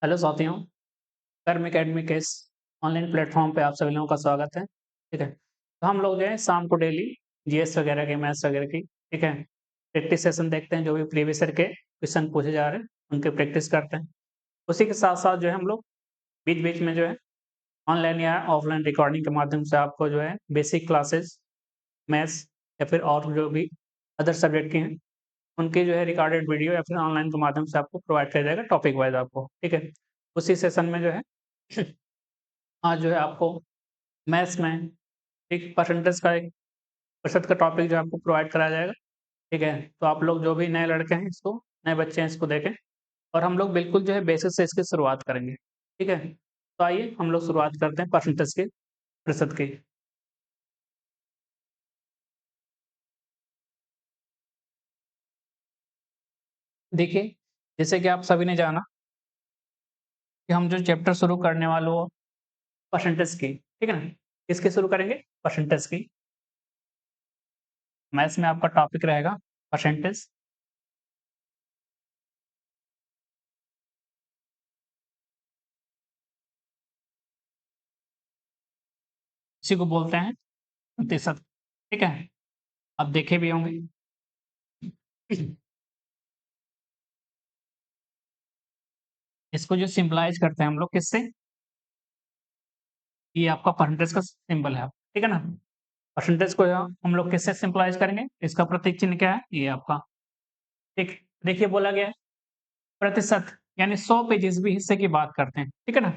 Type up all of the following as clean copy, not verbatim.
Hello साथियों, कर्म academy के इस ऑनलाइन प्लेटफॉर्म पे आप सभी लोगों का स्वागत है। ठीक है, तो हम लोग जो है शाम को डेली जीएस वगैरह के, मैथ्स वगैरह की, ठीक है, प्रैक्टिस सेशन देखते हैं। जो भी प्रीवियस ईयर के क्वेश्चन पूछे जा रहे हैं उनकी प्रैक्टिस करते हैं। उसी के साथ साथ जो है हम लोग बीच बीच में जो है ऑनलाइन या ऑफलाइन रिकॉर्डिंग के माध्यम से आपको जो है बेसिक क्लासेस मैथ्स या फिर और जो भी अदर सब्जेक्ट के हैं उनके जो है रिकॉर्डेड वीडियो या फिर ऑनलाइन के माध्यम से आपको प्रोवाइड किया जाएगा टॉपिक वाइज आपको। ठीक है, उसी सेशन में जो है आज जो है आपको मैथ्स में एक परसेंटेज का, एक प्रतिशत का टॉपिक जो आपको प्रोवाइड कराया जाएगा। ठीक है, तो आप लोग जो भी नए लड़के हैं इसको, नए बच्चे हैं इसको देखें और हम लोग बिल्कुल जो है बेसिक से इसकी शुरुआत करेंगे। ठीक है, तो आइए हम लोग शुरुआत करते हैं परसेंटेज के, प्रतिशत की। देखिए, जैसे कि आप सभी ने जाना कि हम जो चैप्टर शुरू करने वाले हो परसेंटेज की, ठीक है ना, किसकी शुरू करेंगे? परसेंटेज की। मैथ्स में आपका टॉपिक रहेगा परसेंटेज। इसी को बोलते हैं प्रतिशत। ठीक है, आप देखे भी होंगे। इसको जो सिंपलाइज करते हैं हम लोग किससे? ये आपका परसेंटेज का सिंबल है, ठीक है ना। परसेंटेज को हम लोग किससे सिंपलाइज करेंगे? इसका प्रतीक चिन्ह क्या है? ये आपका। ठीक, देखिए बोला गया है प्रतिशत, यानी 100 पे जिस भी हिस्से की बात करते हैं, ठीक है ना,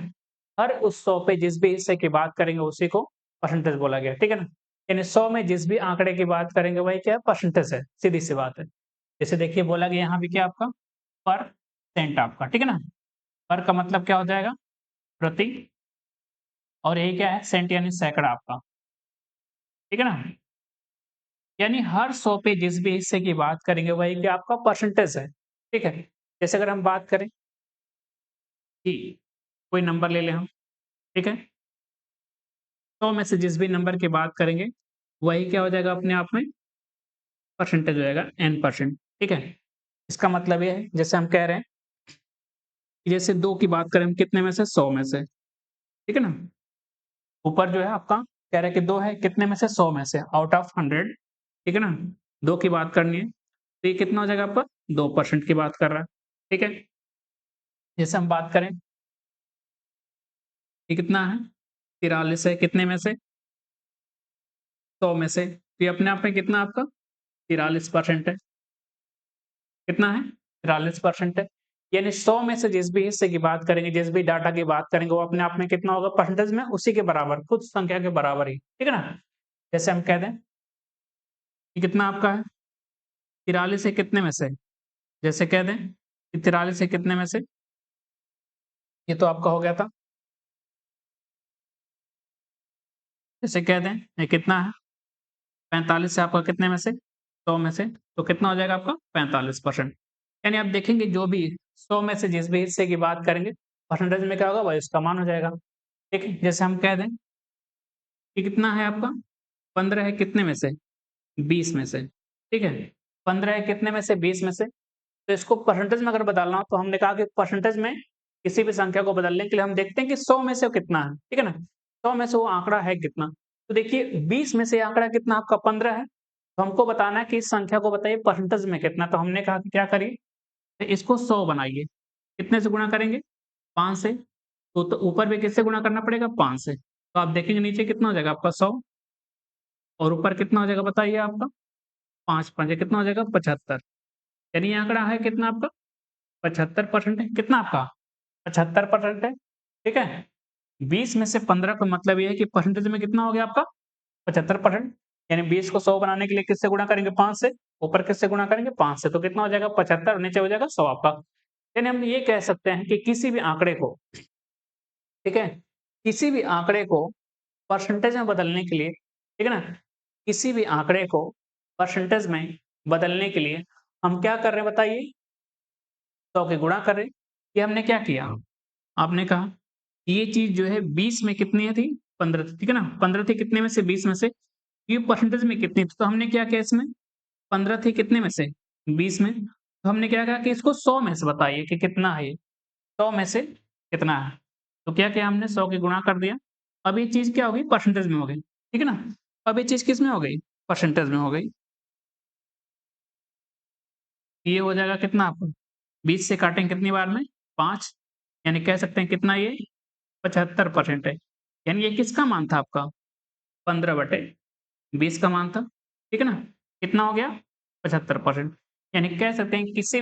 हर उस 100 पे जिस भी हिस्से की बात करेंगे उसी को परसेंटेज बोला गया, ठीक है ना। यानी 100 में जिस भी आंकड़े की बात करेंगे वही क्या है? परसेंटेज है, सीधी सी बात है। जैसे देखिए बोला गया यहाँ भी क्या आपका परसेंट आपका, ठीक है ना। पर का मतलब क्या हो जाएगा? प्रति, और यही क्या है? सेंट यानी सैकड़ा आपका, ठीक है ना। यानी हर 100 पे जिस भी हिस्से की बात करेंगे वही क्या आपका परसेंटेज है, ठीक है। जैसे अगर हम बात करें कि कोई नंबर ले लें हम, ठीक है, 100 में से जिस भी नंबर की बात करेंगे वही क्या हो जाएगा? अपने आप में परसेंटेज हो जाएगा n%, ठीक है। इसका मतलब ये है, जैसे हम कह रहे हैं कि जैसे 2 की बात करें हम कितने में से? 100 में से, ठीक है ना। ऊपर जो है आपका कह रहा है कि 2 है, कितने में से? 100 में से, आउट ऑफ 100, ठीक है ना। 2 की बात करनी है तो ये कितना हो जाएगा आपका? 2% की बात कर रहा है, ठीक है। जैसे हम बात करें, ये कितना है? 43 है, कितने में से? 100 में से, तो ये अपने आप में कितना आपका? 43% है। कितना है? 43% है। यानी 100 में से जिस भी हिस्से की बात करेंगे, जिस भी डाटा की बात करेंगे, वो अपने आप में कितना होगा परसेंटेज में? उसी के बराबर, खुद संख्या के बराबर ही, ठीक है ना। जैसे हम कह दें कि कितना आपका है? 43 है, कितने में से? जैसे कह दें कि 43 है, कितने में से? ये तो आपका हो गया था। जैसे कह दें ये कितना है? 45 है आपका, कितने में से? 100 में से, तो कितना हो जाएगा आपका? 45%। यानी आप देखेंगे जो भी 100 में से जिस भी हिस्से की बात करेंगे परसेंटेज में क्या होगा? वही उसका मान हो जाएगा। ठीक है, जैसे हम कह दें कि कितना है आपका? 15 है, कितने में से? 20 में से, ठीक है। 15 है, कितने में से? 20 में से। तो इसको परसेंटेज में अगर बदलना हो तो हमने कहा कि परसेंटेज में किसी भी संख्या को बदलने के लिए हम देखते हैं कि 100 में से वो कितना है, ठीक है ना। 100 में से वो आंकड़ा है कितना। तो देखिए 20 में से आंकड़ा कितना आपका? 15 है। तो हमको बताना है कि इस संख्या को बताइए परसेंटेज में कितना। तो हमने कहा कि क्या करिए, तो इसको 100 बनाइए। कितने से गुणा करेंगे? 5 से। तो ऊपर भी किससे गुणा करना पड़ेगा? 5 से। तो आप देखेंगे नीचे कितना हो जाएगा आपका? 100, और ऊपर कितना हो जाएगा बताइए आपका? 5 5 कितना हो जाएगा? 75। यानी ये आंकड़ा है कितना आपका? 75% है। कितना आपका? 75% है, ठीक है। 20 में से 15 का मतलब ये है कि परसेंटेज में कितना हो गया आपका? 75%। यानी 20 को 100 बनाने के लिए किससे गुणा करेंगे? 5 से। ऊपर किससे गुणा करेंगे? 5 से। तो कितना हो जाएगा? 75, और नीचे हो जाएगा 100 आपका। यानी हम ये कह सकते हैं कि किसी भी आंकड़े को, ठीक है, किसी भी आंकड़े को परसेंटेज में बदलने के लिए, ठीक है ना, किसी भी आंकड़े को परसेंटेज में बदलने के लिए हम क्या कर रहे हैं बताइए? 100 के गुणा कर रहे हैं। ये हमने क्या किया? आपने कहा कि ये चीज़ जो है 20 में कितनी है थी? 15 थी, ठीक है ना? 15 थी कितने में से? 20 में से। ये परसेंटेज में कितनी थी? तो हमने क्या किया इसमें? 15 थी कितने में से? 20 में। तो हमने क्या कहा कि इसको 100 में से बताइए कि कितना है ये? 100 में से कितना है। तो क्या किया हमने 100 की गुणा कर दिया। अब ये चीज़ क्या हो गई परसेंटेज में हो गई, ठीक है ना? अब ये चीज़ किस में हो गई? परसेंटेज में हो गई। ये हो जाएगा कितना आपका? 20 से काटेंगे कितनी बार में? 5 यानी कह सकते हैं कितना ये 75% है। यानी ये किसका मान था आपका? 15/20 का मान था, ठीक है ना? कितना हो गया? 75% यानी कह सकते हैं किसी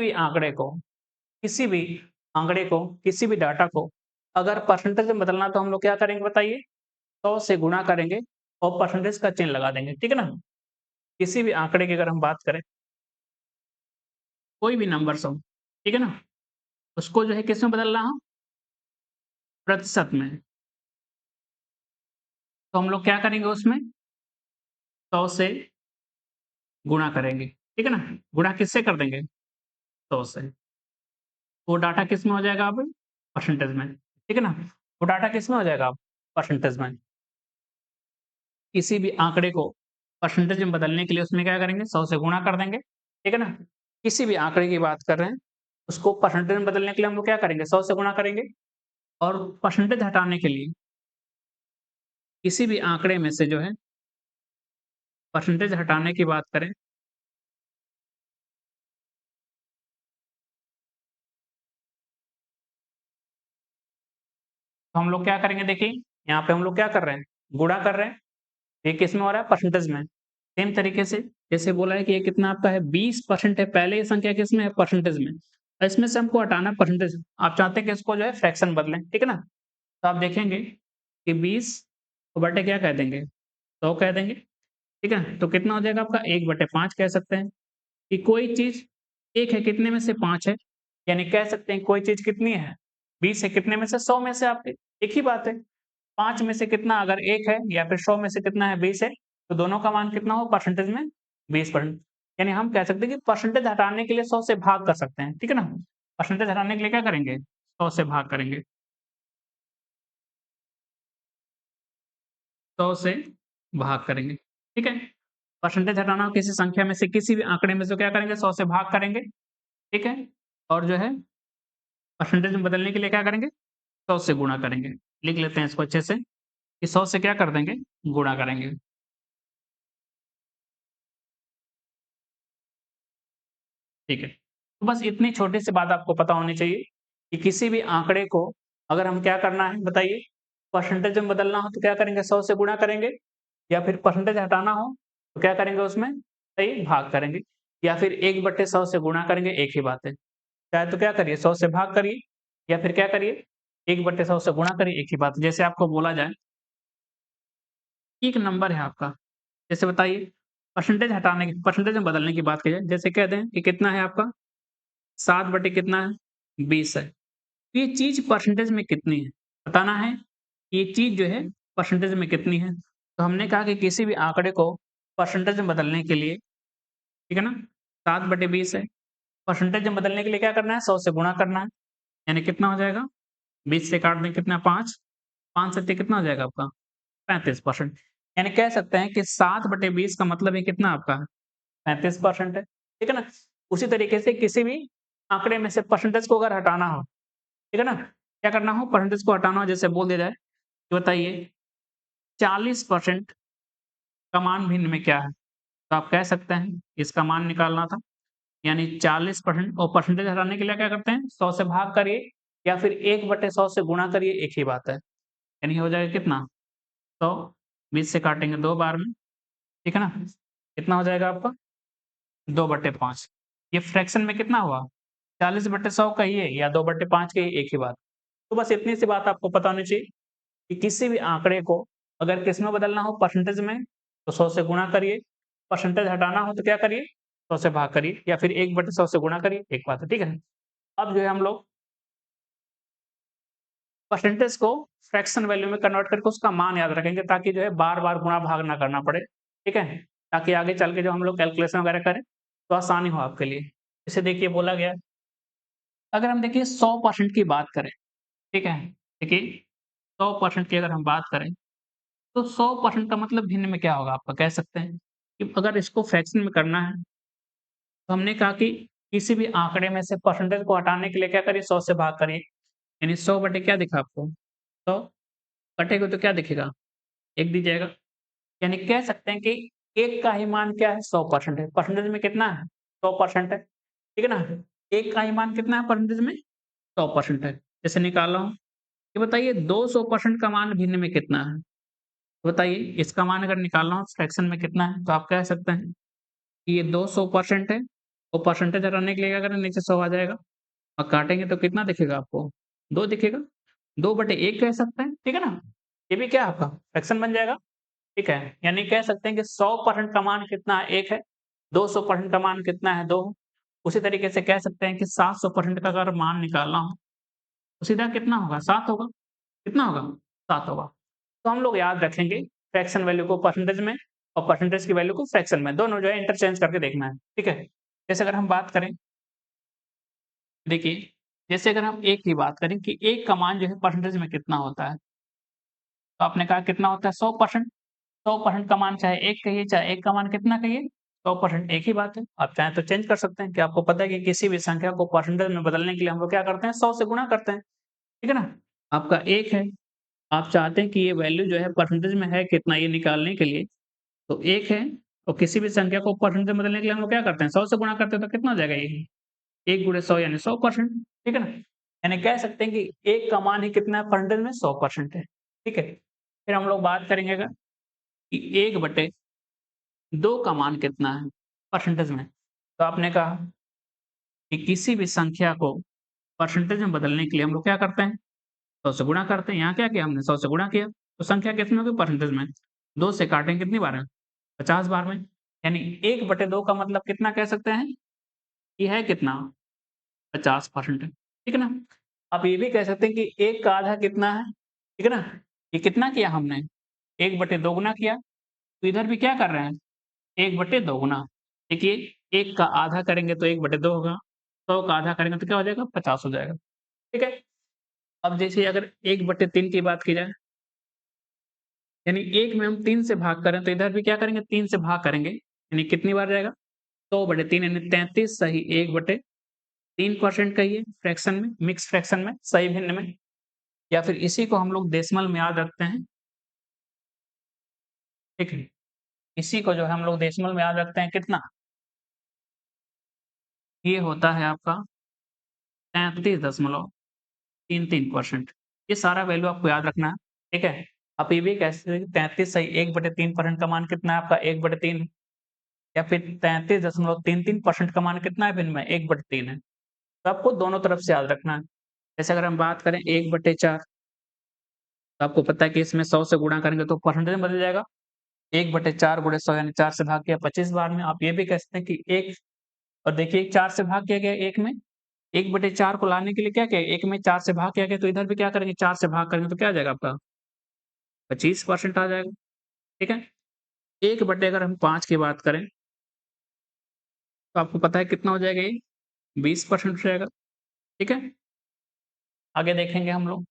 भी डाटा को अगर परसेंटेज में बदलना तो हम लोग क्या करेंगे बताइए? 100 से गुणा करेंगे और परसेंटेज का चिन्ह लगा देंगे, ठीक है ना? किसी भी आंकड़े की अगर हम बात करें, कोई भी नंबर्स हो, ठीक है ना? उसको जो है किसमें बदलना हो? प्रतिशत में। तो हम लोग क्या करेंगे उसमें? 100 से गुणा करेंगे, ठीक है ना? गुणा किससे कर देंगे? 100 से। वो डाटा किसमें हो जाएगा अब? परसेंटेज में, ठीक है ना? वो डाटा किसमें हो जाएगा अब? परसेंटेज में। किसी भी आंकड़े को परसेंटेज में बदलने के लिए उसमें क्या करेंगे? 100 से गुणा कर देंगे, ठीक है ना? किसी भी आंकड़े की बात कर रहे हैं, उसको परसेंटेज में बदलने के लिए हम लोग क्या करेंगे? 100 से गुणा करेंगे और परसेंटेज हटाने के लिए किसी भी आंकड़े में से जो है परसेंटेज हटाने की बात करें, तो हम लोग क्या करेंगे देखिए, यहाँ पे हम लोग क्या कर रहे हैं? गुणा कर रहे हैं। ये किसमें हो रहा है? परसेंटेज में। सेम तरीके से जैसे बोला है कि ये कितना आपका है 20% है, पहले ये संख्या किसमें है? परसेंटेज में। इसमें से हमको हटाना है परसेंटेज। आप चाहते हैं कि इसको जो है फ्रैक्शन बदलें, ठीक है ना? तो आप देखेंगे कि 20 को बटे क्या कह देंगे? 100 कह देंगे, ठीक है? तो कितना हो जाएगा आपका 1/5 कह सकते हैं कि कोई चीज़ 1 है कितने में से 5 है। यानी कह सकते हैं कोई चीज़ कितनी है? 20 है कितने में से? 100 में से आपके। एक ही बात है। 5 में से कितना अगर 1 है या फिर 100 में से कितना है 20 है, तो दोनों का मान कितना हो परसेंटेज में 20%। यानी हम कह सकते हैं कि परसेंटेज हटाने के लिए 100 से भाग कर सकते हैं, ठीक है ना? परसेंटेज हटाने के लिए क्या करेंगे? 100 से भाग करेंगे। 100 से भाग करेंगे, ठीक है? परसेंटेज हटाना हो किसी संख्या में से किसी भी आंकड़े में से क्या करेंगे? 100 से भाग करेंगे, ठीक है? और जो है परसेंटेज में बदलने के लिए क्या करेंगे? 100 से गुणा करेंगे। लिख लेते हैं इसको अच्छे से कि 100 से क्या कर देंगे? गुणा करेंगे। ठीक है। तो बस इतनी छोटी-सी बात आपको पता होनी चाहिए कि किसी भी आंकड़े को अगर हम क्या करना है बताइए? परसेंटेज में बदलना हो तो क्या करेंगे? 100 से गुणा करेंगे या फिर परसेंटेज हटाना हो तो क्या करेंगे उसमें? सही भाग करेंगे या फिर 1/100 से गुणा करेंगे, एक ही बात है। चाहे तो क्या करिए 100 से भाग करिए या फिर क्या करिए 1/100 से गुणा करिए, एक ही बात है। जैसे आपको बोला जाए, एक नंबर है आपका, जैसे बताइए परसेंटेज में बदलने की बात की जाए, जैसे कह दें कि कितना है आपका 7 बटे कितना है? 20 है। तो ये चीज़ परसेंटेज में कितनी है? बताना है, ये चीज़ जो है परसेंटेज में कितनी है? तो हमने कहा कि किसी भी आंकड़े को परसेंटेज में बदलने के लिए, ठीक है ना? 7/20 है। परसेंटेज में बदलने के लिए क्या करना है? 100 से गुणा करना है। यानी कितना हो जाएगा? 20 से काट दें कितना 5, 5 सत्ते कितना हो जाएगा आपका? 35%। यानी कह सकते हैं कि 7/20 का मतलब ये कितना आपका 35% है। ठीक है ना? उसी तरीके से किसी भी आंकड़े में से परसेंटेज को अगर हटाना हो, ठीक है ना? क्या करना हो? परसेंटेज को हटाना हो जैसे बोल दिया जाए कि बताइए 40% का मान भिन्न में क्या है? तो आप कह सकते हैं इसका मान निकालना था। यानी 40% और परसेंटेज हटाने के लिए क्या करते हैं? 100 से भाग करिए या फिर 1/100 से गुणा करिए, एक ही बात है। यानी हो जाएगा कितना? 100 20 से काटेंगे 2 बार में, ठीक है ना? कितना हो जाएगा आपका? 2/5। ये फ्रैक्शन में कितना हुआ? 40/100 का ही है या 2/5 का ही, एक ही बात। तो बस इतनी सी बात आपको पता होनी चाहिए कि किसी भी आंकड़े को अगर किसमें बदलना हो परसेंटेज में, तो 100 से गुणा करिए, परसेंटेज हटाना हो तो क्या करिए? 100 से भाग करिए या फिर 1/100 से गुणा करिए, एक बात है, ठीक है? अब जो है हम लोग परसेंटेज को फ्रैक्शन वैल्यू में कन्वर्ट करके उसका मान याद रखेंगे ताकि जो है बार-बार गुणा-भाग ना करना पड़े, ठीक है? ताकि आगे चल के जो हम लोग कैलकुलेशन वगैरह करें, तो आसानी हो आपके लिए। जैसे देखिए बोला गया है, अगर हम देखिए 100% की बात करें, ठीक है? देखिए 100% की अगर हम बात करें, तो 100% का मतलब भिन्न में क्या होगा आपका कह सकते हैं? कि अगर इसको फ्रैक्शन में करना है, तो हमने कहा कि किसी भी आंकड़े में से परसेंटेज को हटाने के लिए क्या करिए 100 से भाग करिए। यानी 100 बटे क्या दिखा आपको? 100 कटेगा तो क्या दिखेगा? 1 दिख जाएगा। यानी कह सकते हैं कि 1 का ही मान क्या है? 100% है। परसेंटेज में कितना है? 100% है। ठीक है ना? 1 का ही मान कितना है परसेंटेज में? 100% है। जैसे निकाल रहा हूँ। ये बताइए 200% का मान भिन्न में कितना है? तो बताइए इसका मान अगर निकालना हो फ्रैक्शन में कितना है? तो आप कह सकते हैं कि ये 200% है। तो परसेंटेज रखने के लिए क्या करें? नीचे 100 आ जाएगा और काटेंगे तो कितना दिखेगा आपको? 2 दिखेगा। 2/1 कह सकते हैं, ठीक है ना? ये भी क्या है आपका फ्रैक्शन बन जाएगा, ठीक है? यानी कह सकते हैं कि 100% का मान कितना है? 1 है। 200% का मान कितना है? 2। उसी तरीके से कह सकते हैं कि 700% का अगर मान निकालना हो, तो सीधा कितना होगा? 7 होगा। कितना होगा? 7 होगा। तो हम लोग याद रखेंगे फ्रैक्शन वैल्यू को परसेंटेज में और परसेंटेज की वैल्यू को फ्रैक्शन में, दोनों जो है इंटरचेंज करके देखना है, ठीक है? जैसे अगर हम बात करें देखिए, जैसे अगर हम 1 की बात करें कि 1 का मान जो है परसेंटेज में कितना होता है? तो आपने कहा कितना होता है? 100%। 100% का मान चाहे 1 कहिए, चाहे 1 का मान कितना कहिए, 100% एक ही बात है। आप चाहें तो चेंज कर सकते हैं कि आपको पता है कि किसी भी संख्या को परसेंटेज में बदलने के लिए हम लोग क्या करते हैं? 100 से गुणा करते हैं, ठीक है ना? आपका 1 है, आप चाहते हैं कि ये वैल्यू जो है परसेंटेज में है कितना ये निकालने के लिए, तो 1 है और किसी भी संख्या को परसेंटेज में बदलने के लिए हम लोग क्या करते हैं? 100 से गुणा करते हैं तो कितना हो जाएगा ये? 1 गुणे 100 यानी 100%, ठीक है ना? यानी कह सकते हैं कि 1 का मान ही कितना है परसेंटेज में? 100% है, ठीक है? फिर हम लोग बात करेंगे अगर कि 1/2 का मान कितना है परसेंटेज में? तो आपने कहा कि किसी भी संख्या को परसेंटेज में बदलने के लिए हम लोग क्या करते हैं? 100 से गुणा करते हैं। यहाँ क्या किया हमने? 100 से गुणा किया। तो संख्या कितनी होगी परसेंटेज में? 2 से काटेंगे कितनी बार में? 50 बार में। यानी 1/2 का मतलब कितना कह सकते हैं? ये है कितना? 50%, ठीक है ना? आप ये भी कह सकते हैं कि 1 का आधा कितना है? ठीक है ना? ये कितना किया हमने? 1/2 गुना किया। तो इधर भी क्या कर रहे हैं? 1/2 गुना। देखिए 1 का आधा करेंगे तो 1/2 होगा। 100 का आधा करेंगे तो क्या हो जाएगा? 50 हो जाएगा। ठीक है? अब जैसे अगर 1/3 की बात की जाए, यानी 1 में हम 3 से भाग करें तो इधर भी क्या करेंगे? 3 से भाग करेंगे। यानी कितनी बार जाएगा? 100/3 यानी 33 सही 1/3% कहिए फ्रैक्शन में, मिक्स फ्रैक्शन में, सही भिन्न में। या फिर इसी को हम लोग डेसिमल में याद रखते हैं, ठीक है? इसी को जो है हम लोग डेसिमल में याद रखते हैं कितना? ये होता है आपका 33.33%। ये सारा वैल्यू आपको याद रखना है, ठीक है? आप ये भी कह सकते हैं कि 33 सही 1/3% का मान कितना है आपका? 1/3 या फिर 33.33% का मान कितना है भिन्न में? 1/3 है। तो आपको दोनों तरफ से याद रखना है। जैसे अगर हम बात करें 1/4 तो आपको पता है कि इसमें 100 से गुणा करेंगे तो परसेंटेज में बदल जाएगा। 1/4 गुणे 100 यानी 4 से भाग किया 25 बार में। आप ये भी कह सकते हैं कि 1 और देखिए 4 से भाग किया गया 1 में, 1/4 को लाने के लिए क्या किया? 1 में 4 से भाग किया गया तो इधर भी क्या करेंगे? 4 से भाग करेंगे तो क्या आ जाएगा आपका? 25% आ जाएगा, ठीक है? 1 बटे अगर हम 5 की बात करें, तो आपको पता है कितना हो जाएगा ये? 20% हो जाएगा, ठीक है? आगे देखेंगे हम लोग,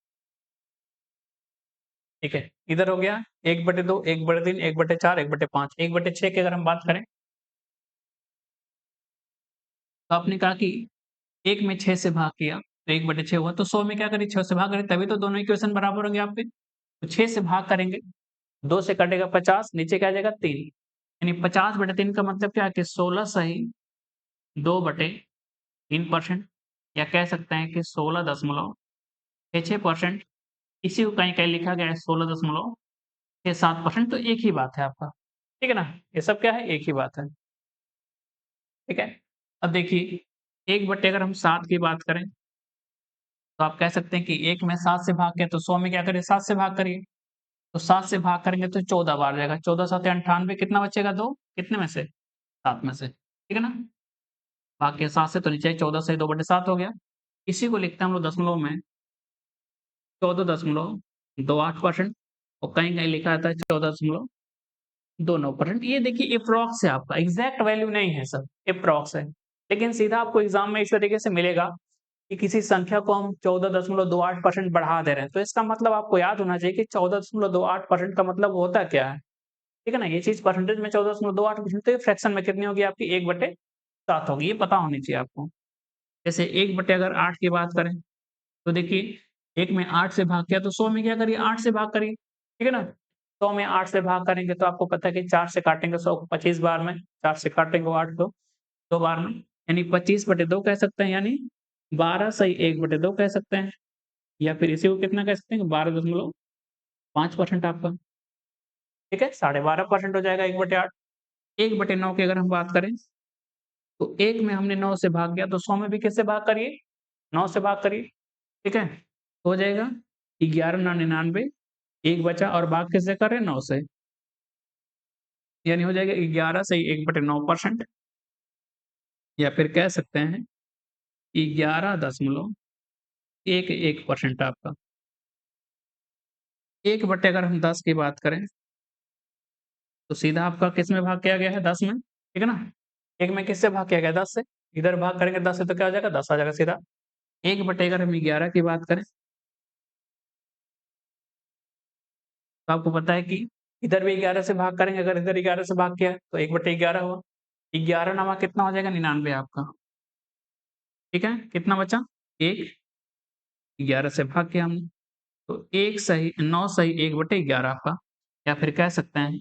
ठीक है? इधर हो गया 1/2, 1/3, 1/4, 1/5, 1/6 की अगर हम बात करें, तो आपने कहा कि 1 में 6 से भाग किया, तो 1/6 हुआ, तो 100 में क्या करें? 6 से भाग करें, तभी तो दोनों इक्वेशन बराबर होंगे आपके। तो 6 से भाग करेंगे, 2 से कटेगा 50, नीचे क्या आ जाएगा? 3, यानी 50/3 का मतलब क्या है कि 16 सही 2/3% या कह सकते हैं कि 16.66%। इसी को कहीं-कहीं लिखा गया है 16.67%, तो एक ही बात है आपका, ठीक है ना? ये सब क्या है? एक ही बात है, ठीक है? अब देखिए 1 अगर हम 7 की बात करें, तो आप कह सकते हैं कि 1 में 7 से भाग किया तो 100 में क्या करिए? 7 से भाग करिए। तो 7 से भाग करेंगे तो 14 बार जाएगा। 14 7 98 कितना बचेगा 2? कितने में से? 7 में से, ठीक है ना? भाग के 7 से तो नीचे 14 से 2/7 हो गया। इसी को लिखते हैं हम लोग दशमलव में 14.28% और कहीं-कहीं लिखा रहता है 14.29%। ये देखिए एप्रॉक्स है आपका, एग्ज़ैक्ट वैल्यू नहीं है सर, एप्रॉक्स है। लेकिन सीधा आपको एग्ज़ाम में इस तरीके से मिलेगा कि किसी संख्या को हम 14.28% बढ़ा दे रहे हैं, तो इसका मतलब आपको याद होना चाहिए कि 14.28% का मतलब होता क्या है? ठीक है ना? ये चीज़ परसेंटेज में 14.28% तो ये फ्रैक्शन में कितनी होगी आपकी? 1/7 होगी, ये पता होनी चाहिए आपको। जैसे 1 बटे अगर 8 की बात करें, तो देखिए 1 में 8 से भाग किया तो 100 में क्या करिए 8 से भाग करिए, ठीक है ना? 100 में 8 से भाग करेंगे तो आपको पता है कि 4 से काटेंगे 100 को 25 बार में, 4 से काटेंगे 8 को 2 बार में, यानी 25/2 कह सकते हैं, यानी 12 सही 1/2 कह सकते हैं। या फिर इसी को कितना कह सकते हैं 12.5% आपका, ठीक है? 12.5% हो जाएगा 1/8। 1/9 की अगर हम बात करें, तो 1 में हमने 9 से भाग दिया तो 100 में भी किससे भाग करिए? 9 से भाग करिए, ठीक है? हो जाएगा 11 ना 99, 1 बचा और भाग किससे कर रहे हैं? 9 से। यानी हो जाएगा 11 सही 1/9% या फिर कह सकते हैं 11.11% आपका। 1 अगर हम 10 की बात करें, तो सीधा आपका किस में भाग किया गया है? 10 में, ठीक है ना? 1 में किससे भाग किया गया? 10 से। इधर भाग करेंगे 10 से तो क्या हो जाएगा? 10 आ जाएगा सीधा। 1 अगर हम 11 की बात करें, तो आपको पता है कि इधर भी 11 से भाग करेंगे, अगर इधर 11 से भाग किया, तो 1/11 हुआ। 11 नवा कितना हो जाएगा? 99 आपका, ठीक है? कितना बचा? 1, 11 से भाग किया हमने, तो 1 सही 9 सही 1/11 आपका, या फिर कह सकते हैं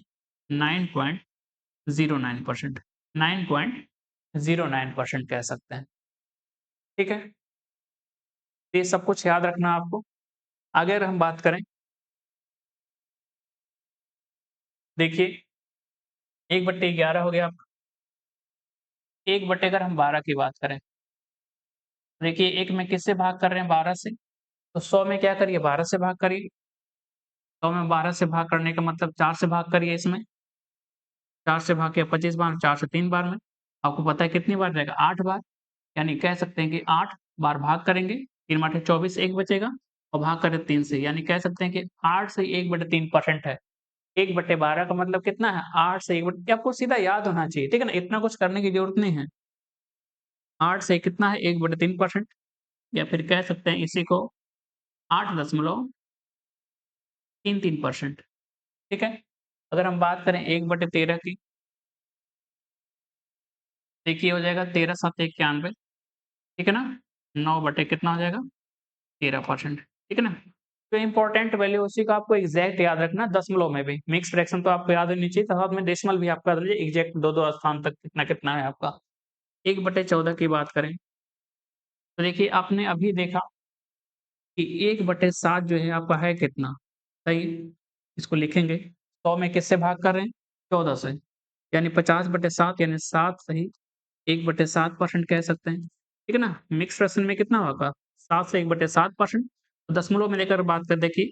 9.09%, 9.09% कह सकते हैं, ठीक है? ये सब कुछ याद रखना है आपको। आगे अगर हम बात करें, देखिए 1/11 हो गया आपका। 1 अगर हम 12 की बात करें, देखिए 1 में किससे भाग कर रहे हैं? 12 से, तो 100 में क्या करिए? 12 से भाग करिए। 100 में 12 से भाग करने का मतलब 4 से भाग करिए इसमें। 4 से भाग किया 25 बार, 4 से 3 बार में। आपको पता है कितनी बार जाएगा? 8 बार। यानी कह सकते हैं कि 8 बार भाग करेंगे, 3 आठे 24, 1 बचेगा और भाग करें 3 से, यानी कह सकते हैं कि 8 से 1/3% है। 1/12 का मतलब कितना है? 8 से 1 ये आपको सीधा याद होना चाहिए, ठीक है ना? इतना कुछ करने की ज़रूरत नहीं है। 8 से कितना है? 1/3% या फिर कह सकते हैं इसी को 8.33%, ठीक है? अगर हम बात करें 1/13 की, देखिए हो जाएगा 13 7 91, ठीक है ना? 9 बटे कितना हो जाएगा? 13%, ठीक है ना? तो इम्पोर्टेंट वैल्यू उसी को आपको एग्ज़ैक्ट याद रखना है दशमलव में भी। मिक्स फ्रैक्शन तो आपको याद होनी चाहिए, साथ में डेसिमल भी आपको याद रखिए एग्ज़ैक्ट 2-2 स्थान तक कितना-कितना है आपका। 1/14 की बात करें, तो देखिए आपने अभी देखा कि 1/7 जो है आपका है कितना? सही, इसको लिखेंगे 100 में किससे भाग कर रहे हैं? 14 से, यानी 50/7 यानी 7 सही 1/7% कह सकते हैं, ठीक है ना? मिक्स फ्रैक्शन में कितना होगा? 7 से 1/7%, तो दशमलव में लेकर बात कर देखिए,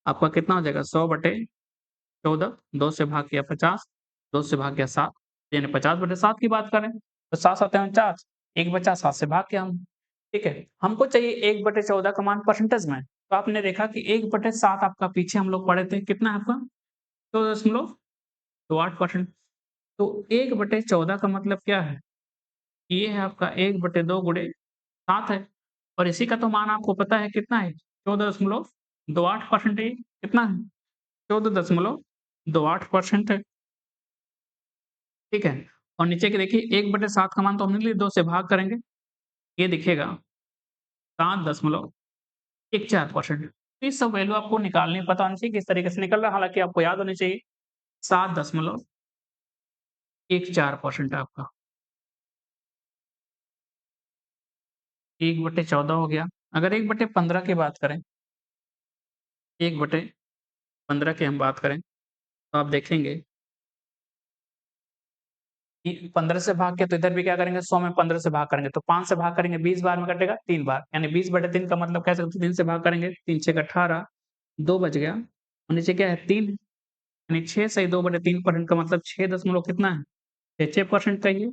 आपका कितना हो जाएगा? 100/14, 2 से भाग किया 50, 2 से भाग किया 7, यानी 50/7 की बात करें, तो 7 7 49, 1 बचा 7 से भाग किया हम, ठीक है? हमको चाहिए 1/14 का मान परसेंटेज में, तो आपने देखा कि 1/7 आपका पीछे हम लोग पढ़े थे, कितना है आपका? 2.28%। तो 1/14 का मतलब क्या है? ये है आपका 1/2 गुणे 7 है और इसी का तो मान आपको पता है कितना है? 14.28% है ये, कितना है? 14.28% है, ठीक है? और नीचे के देखिए 1/7 का मान तो हमने लिया 2 से भाग करेंगे, ये दिखेगा 7.14%। तो ये सब वैल्यू आपको निकालनी पता होनी चाहिए किस तरीके से निकल रहा है, हालाँकि आपको याद होनी चाहिए 7.14% आपका 1/14 हो गया। अगर 1/15 की बात करें, 1/15 की हम बात करें, तो आप देखेंगे कि 15 से भाग के तो इधर भी क्या करेंगे 100 में 15 से भाग करेंगे तो 5 से भाग करेंगे 20 बार में कटेगा 3 बार, यानी 20/3 का मतलब कह सकते हैं 3 से भाग करेंगे 3 छेक 18, 2 बच गया और नीचे क्या है 3 यानी 6 सही 2/3% का मतलब 6 दशमलव कितना है? 6% कहिए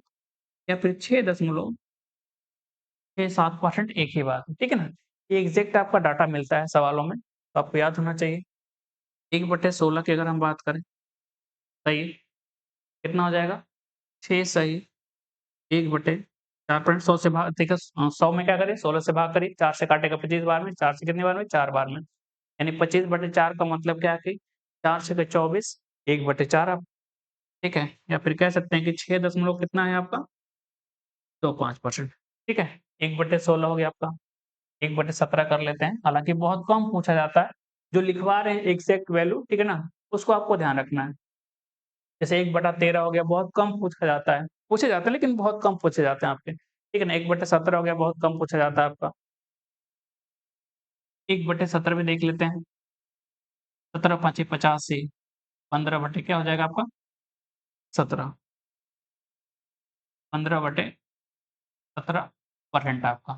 या फिर 6.67% एक ही बात है, ठीक है ना? ये एग्ज़ैक्ट आपका डाटा मिलता है सवालों में, तो आपको याद होना चाहिए। 1/16 की अगर हम बात करें, सही कितना हो जाएगा? 6 सही 1/4% 100 से भाग देखिए 100 में क्या करें 16 से भाग करिए, 4 से काटेगा 25 बार में, 4 से कितनी बार में? 4 बार में। यानी 25/4 का मतलब क्या है कि 4 छके 24, 1/4 आप ठीक है? या फिर कह सकते हैं कि 6 दशमलव कितना है आपका? 25% ठीक है? 1/16 हो गया आपका। 1/17 कर लेते हैं, हालाँकि बहुत कम पूछा जाता है। जो लिखवा रहे हैं एग्ज़ैक्ट वैल्यू, ठीक है ना? उसको आपको ध्यान रखना है। जैसे 1/13 हो गया, बहुत कम पूछा जाता है। पूछे जाते हैं लेकिन बहुत कम पूछे जाते हैं आपके, ठीक है ना? 1/17 हो गया, बहुत कम पूछा जाता है आपका। 1/17 भी देख लेते हैं। 17 पाँचे 85, 15 बटे क्या हो जाएगा आपका? 17, 15/17% आपका।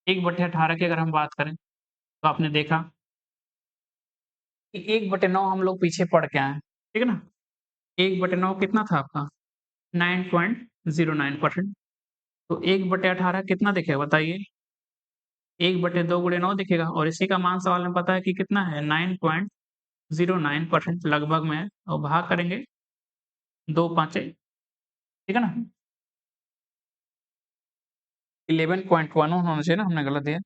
1/18 की अगर हम बात करें, तो आपने देखा कि 1/9 हम लोग पीछे पढ़ के आए हैं, ठीक है ना? 1/9 कितना था आपका? 9.09%। तो 1/18 कितना दिखेगा बताइए? 1/2 गुणे 9 दिखेगा और इसी का मान सवाल में पता है कि कितना है? 9.09% लगभग में है और भाग करेंगे 2 पाँचे, ठीक है ना? 11.11 होना चाहिए ना, हमने गलत दिया,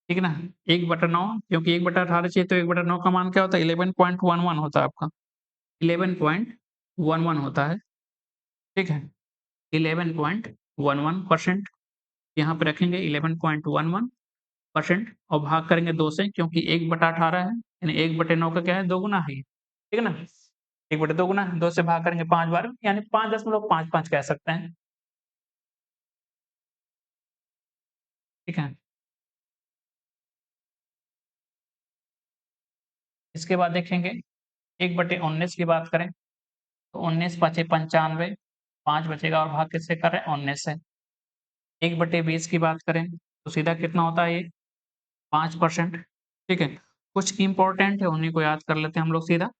ठीक है ना? 1/9 क्योंकि 1/18 चाहिए तो 1/9 का मान क्या होता है? 11.11 होता है आपका, 11.11 होता है, ठीक है? 11.11% यहाँ पे रखेंगे 11.11% और भाग करेंगे 2 से क्योंकि 1/18 है, यानी 1/9 का क्या है? 2 गुना है ये, ठीक है ना? 1/2 गुना 2 से भाग करेंगे 5 बार यानी 5.55 कह सकते हैं, ठीक है? इसके बाद देखेंगे 1/19 की बात करें, तो 19 पाँचे 95, 5 बचेगा और भाग किससे कर रहे हैं? 19 से। 1/20 की बात करें, तो सीधा कितना होता है ये? 5%, ठीक है? कुछ इम्पोर्टेंट है, उन्हीं को याद कर लेते हैं हम लोग सीधा,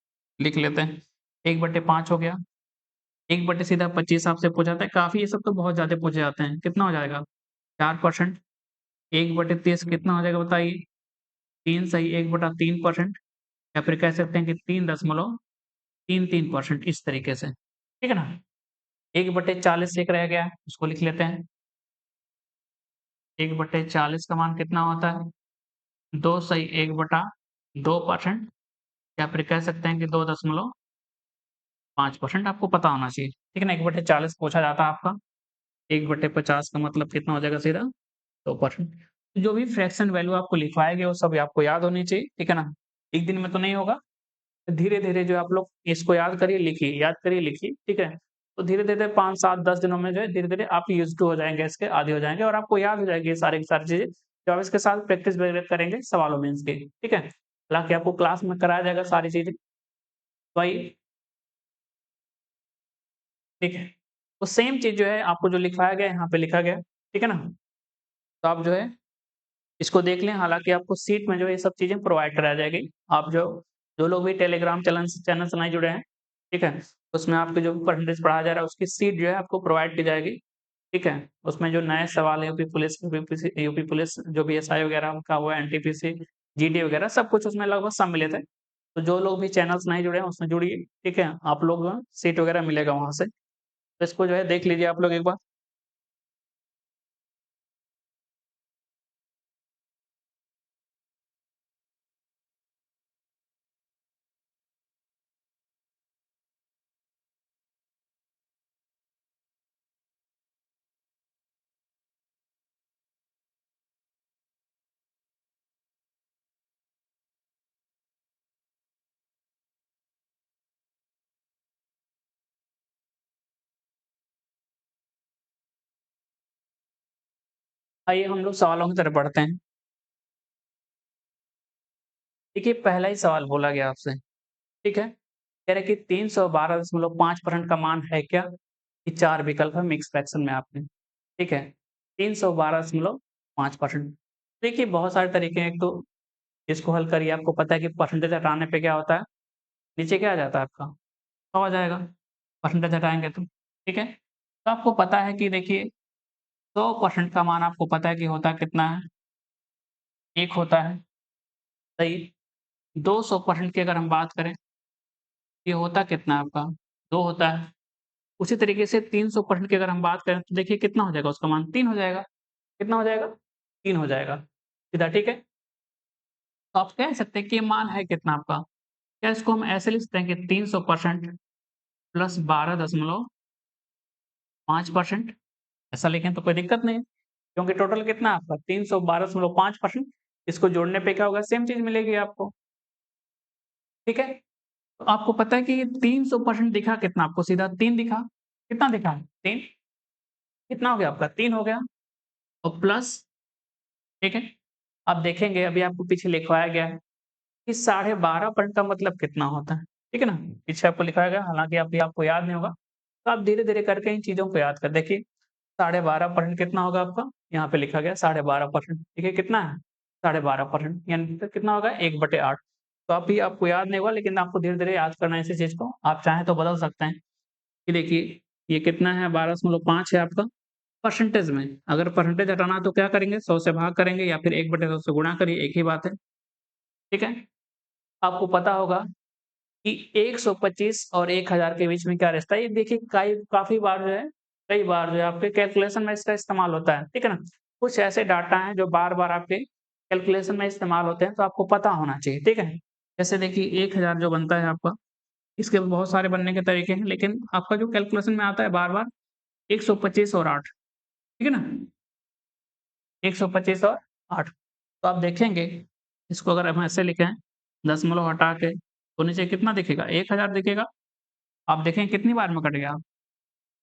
लिख लेते हैं। 1/5 हो गया, 1 बटे सीधा 25 आपसे पूछा जाता है, काफ़ी ये सब तो बहुत ज़्यादा पूछे जाते हैं, कितना हो जाएगा? 4%। 1/30 कितना हो जाएगा बताइए? 3 सही 1/3% या फिर कह सकते हैं कि 3.33% इस तरीके से, ठीक है ना? 1/40 एक रह गया, उसको लिख लेते हैं। 1/40 का मान कितना होता है? 2 सही 1/2% या फिर कह सकते हैं कि 2.5% आपको पता होना चाहिए, ठीक है ना? 1/40 पूछा जाता है आपका, 1/50 का मतलब कितना हो जाएगा सीधा? 2%। जो भी फ्रैक्शन वैल्यू आपको लिखवाया गया वो सब आपको याद होनी चाहिए, ठीक है ना? एक दिन में तो नहीं होगा, धीरे-धीरे जो आप लोग इसको याद करिए, लिखिए, याद करिए, लिखिए, ठीक है? तो धीरे-धीरे 5, 7, 10 दिनों में जो है धीरे-धीरे आप यूज़्ड टू हो जाएँगे इसके, आदी हो जाएँगे और आपको याद हो जाएगी ये सारी की सारी चीज़ें, जब आप इसके साथ प्रैक्टिस वगैरह करेंगे सवालों में इसके, ठीक है? हालाँकि आपको क्लास में कराया जाएगा सारी चीज़ें, तो आइए, ठीक है? तो सेम चीज़ जो है आपको जो लिखवाया गया है यहाँ पे लिखा गया है, ठीक है ना? तो आप जो है इसको देख लें, हालाँकि आपको सीट में जो है ये सब चीज़ें प्रोवाइड कराई जाएगी। आप जो जो लोग भी टेलीग्राम चैनल से नहीं जुड़े हैं, ठीक है? उसमें आपको जो परसेंटेज पढ़ाया जा रहा है उसकी सीट जो है आपको प्रोवाइड की जाएगी, ठीक है? उसमें जो नए सवाल है यूपी पुलिस जो भी एसआई वगैरह का हुआ है, एनटीपीसी, जीडी वगैरह सब कुछ उसमें लगभग सम्मिलित है। तो जो लोग भी चैनल से नहीं जुड़े हैं उसमें जुड़िए, ठीक है? आप लोग सीट वगैरह मिलेगा वहाँ से। तो इसको जो है देख लीजिए आप लोग एक बार। आइए हम लोग सवालों की तरफ बढ़ते हैं। देखिए पहला ही सवाल बोला गया आपसे, ठीक है? कह रहे हैं कि 312.5% का मान है क्या? ये 4 विकल्प है मिक्स फ्रैक्शन में आपके, ठीक है? 312.5%। देखिए बहुत सारे तरीके हैं, एक तो इसको हल करिए, आपको पता है कि परसेंटेज हटाने पे क्या होता है? नीचे क्या आ जाता है आपका? 100 आ जाएगा, परसेंटेज हटाएँगे तो, ठीक है? तो आपको पता है कि देखिए 100% का मान आपको पता है कि होता कितना है? 1 होता है, सही? 200% की अगर हम बात करें, ये होता कितना है आपका? 2 होता है। उसी तरीके से 300% की अगर हम बात करें तो देखिए कितना हो जाएगा उसका मान 3 हो जाएगा। कितना हो जाएगा? 3 हो जाएगा। सीधा ठीक है? तो आप कह सकते हैं कि ये मान है कितना आपका? क्या इसको हम ऐसे लिख सकते हैं कि 300% प्लस 12.5% ऐसा लिखें तो कोई दिक्कत नहीं है। क्योंकि टोटल कितना है आपका 312.5%। इसको जोड़ने पे क्या होगा, सेम चीज़ मिलेगी आपको, ठीक है? तो आपको पता है कि ये 300% दिखा कितना आपको, सीधा 3 दिखा, कितना दिखा? 3, कितना हो गया आपका? 3 हो गया और प्लस, ठीक है? आप देखेंगे अभी आपको पीछे लिखवाया गया है कि 12.5% का मतलब कितना होता है, ठीक है ना? पीछे आपको लिखाया गया, हालाँकि अभी आपको याद नहीं होगा, तो आप धीरे-धीरे करके इन चीज़ों को याद कर देखिए, 12.5% कितना होगा आपका? यहाँ पे लिखा गया 12.5%, ठीक है? कितना है? 12.5% यानी फिर कितना होगा? 1/8। तो अभी आपको याद नहीं होगा, लेकिन आपको धीरे-धीरे याद करना है इसी चीज़ को। आप चाहें तो बदल सकते हैं कि देखिए, ये कितना है, 12.5 है आपका परसेंटेज में। अगर परसेंटेज हटाना है तो क्या करेंगे? 100 से भाग करेंगे या फिर 1/100 से गुणा करिए, एक ही बात है, ठीक है? आपको पता होगा कि 125 और 1000 के बीच में क्या रिश्ता है? ये देखिए काफ़ी बार जो है, कई बार जो है आपके कैलकुलेशन में इसका इस्तेमाल होता है, ठीक है ना? कुछ ऐसे डाटा हैं जो बार-बार आपके कैलकुलेशन में इस्तेमाल होते हैं, तो आपको पता होना चाहिए, ठीक है? जैसे देखिए 1000 जो बनता है आपका, इसके बहुत सारे बनने के तरीके हैं, लेकिन आपका जो कैलकुलेशन में आता है बार-बार 125 और 8, ठीक है ना? 125 और 8। तो आप देखेंगे, इसको अगर हम ऐसे लिखें, दशमलव हटा के, तो नीचे कितना दिखेगा? 1000 दिखेगा। आप देखें कितनी बार में कट गया?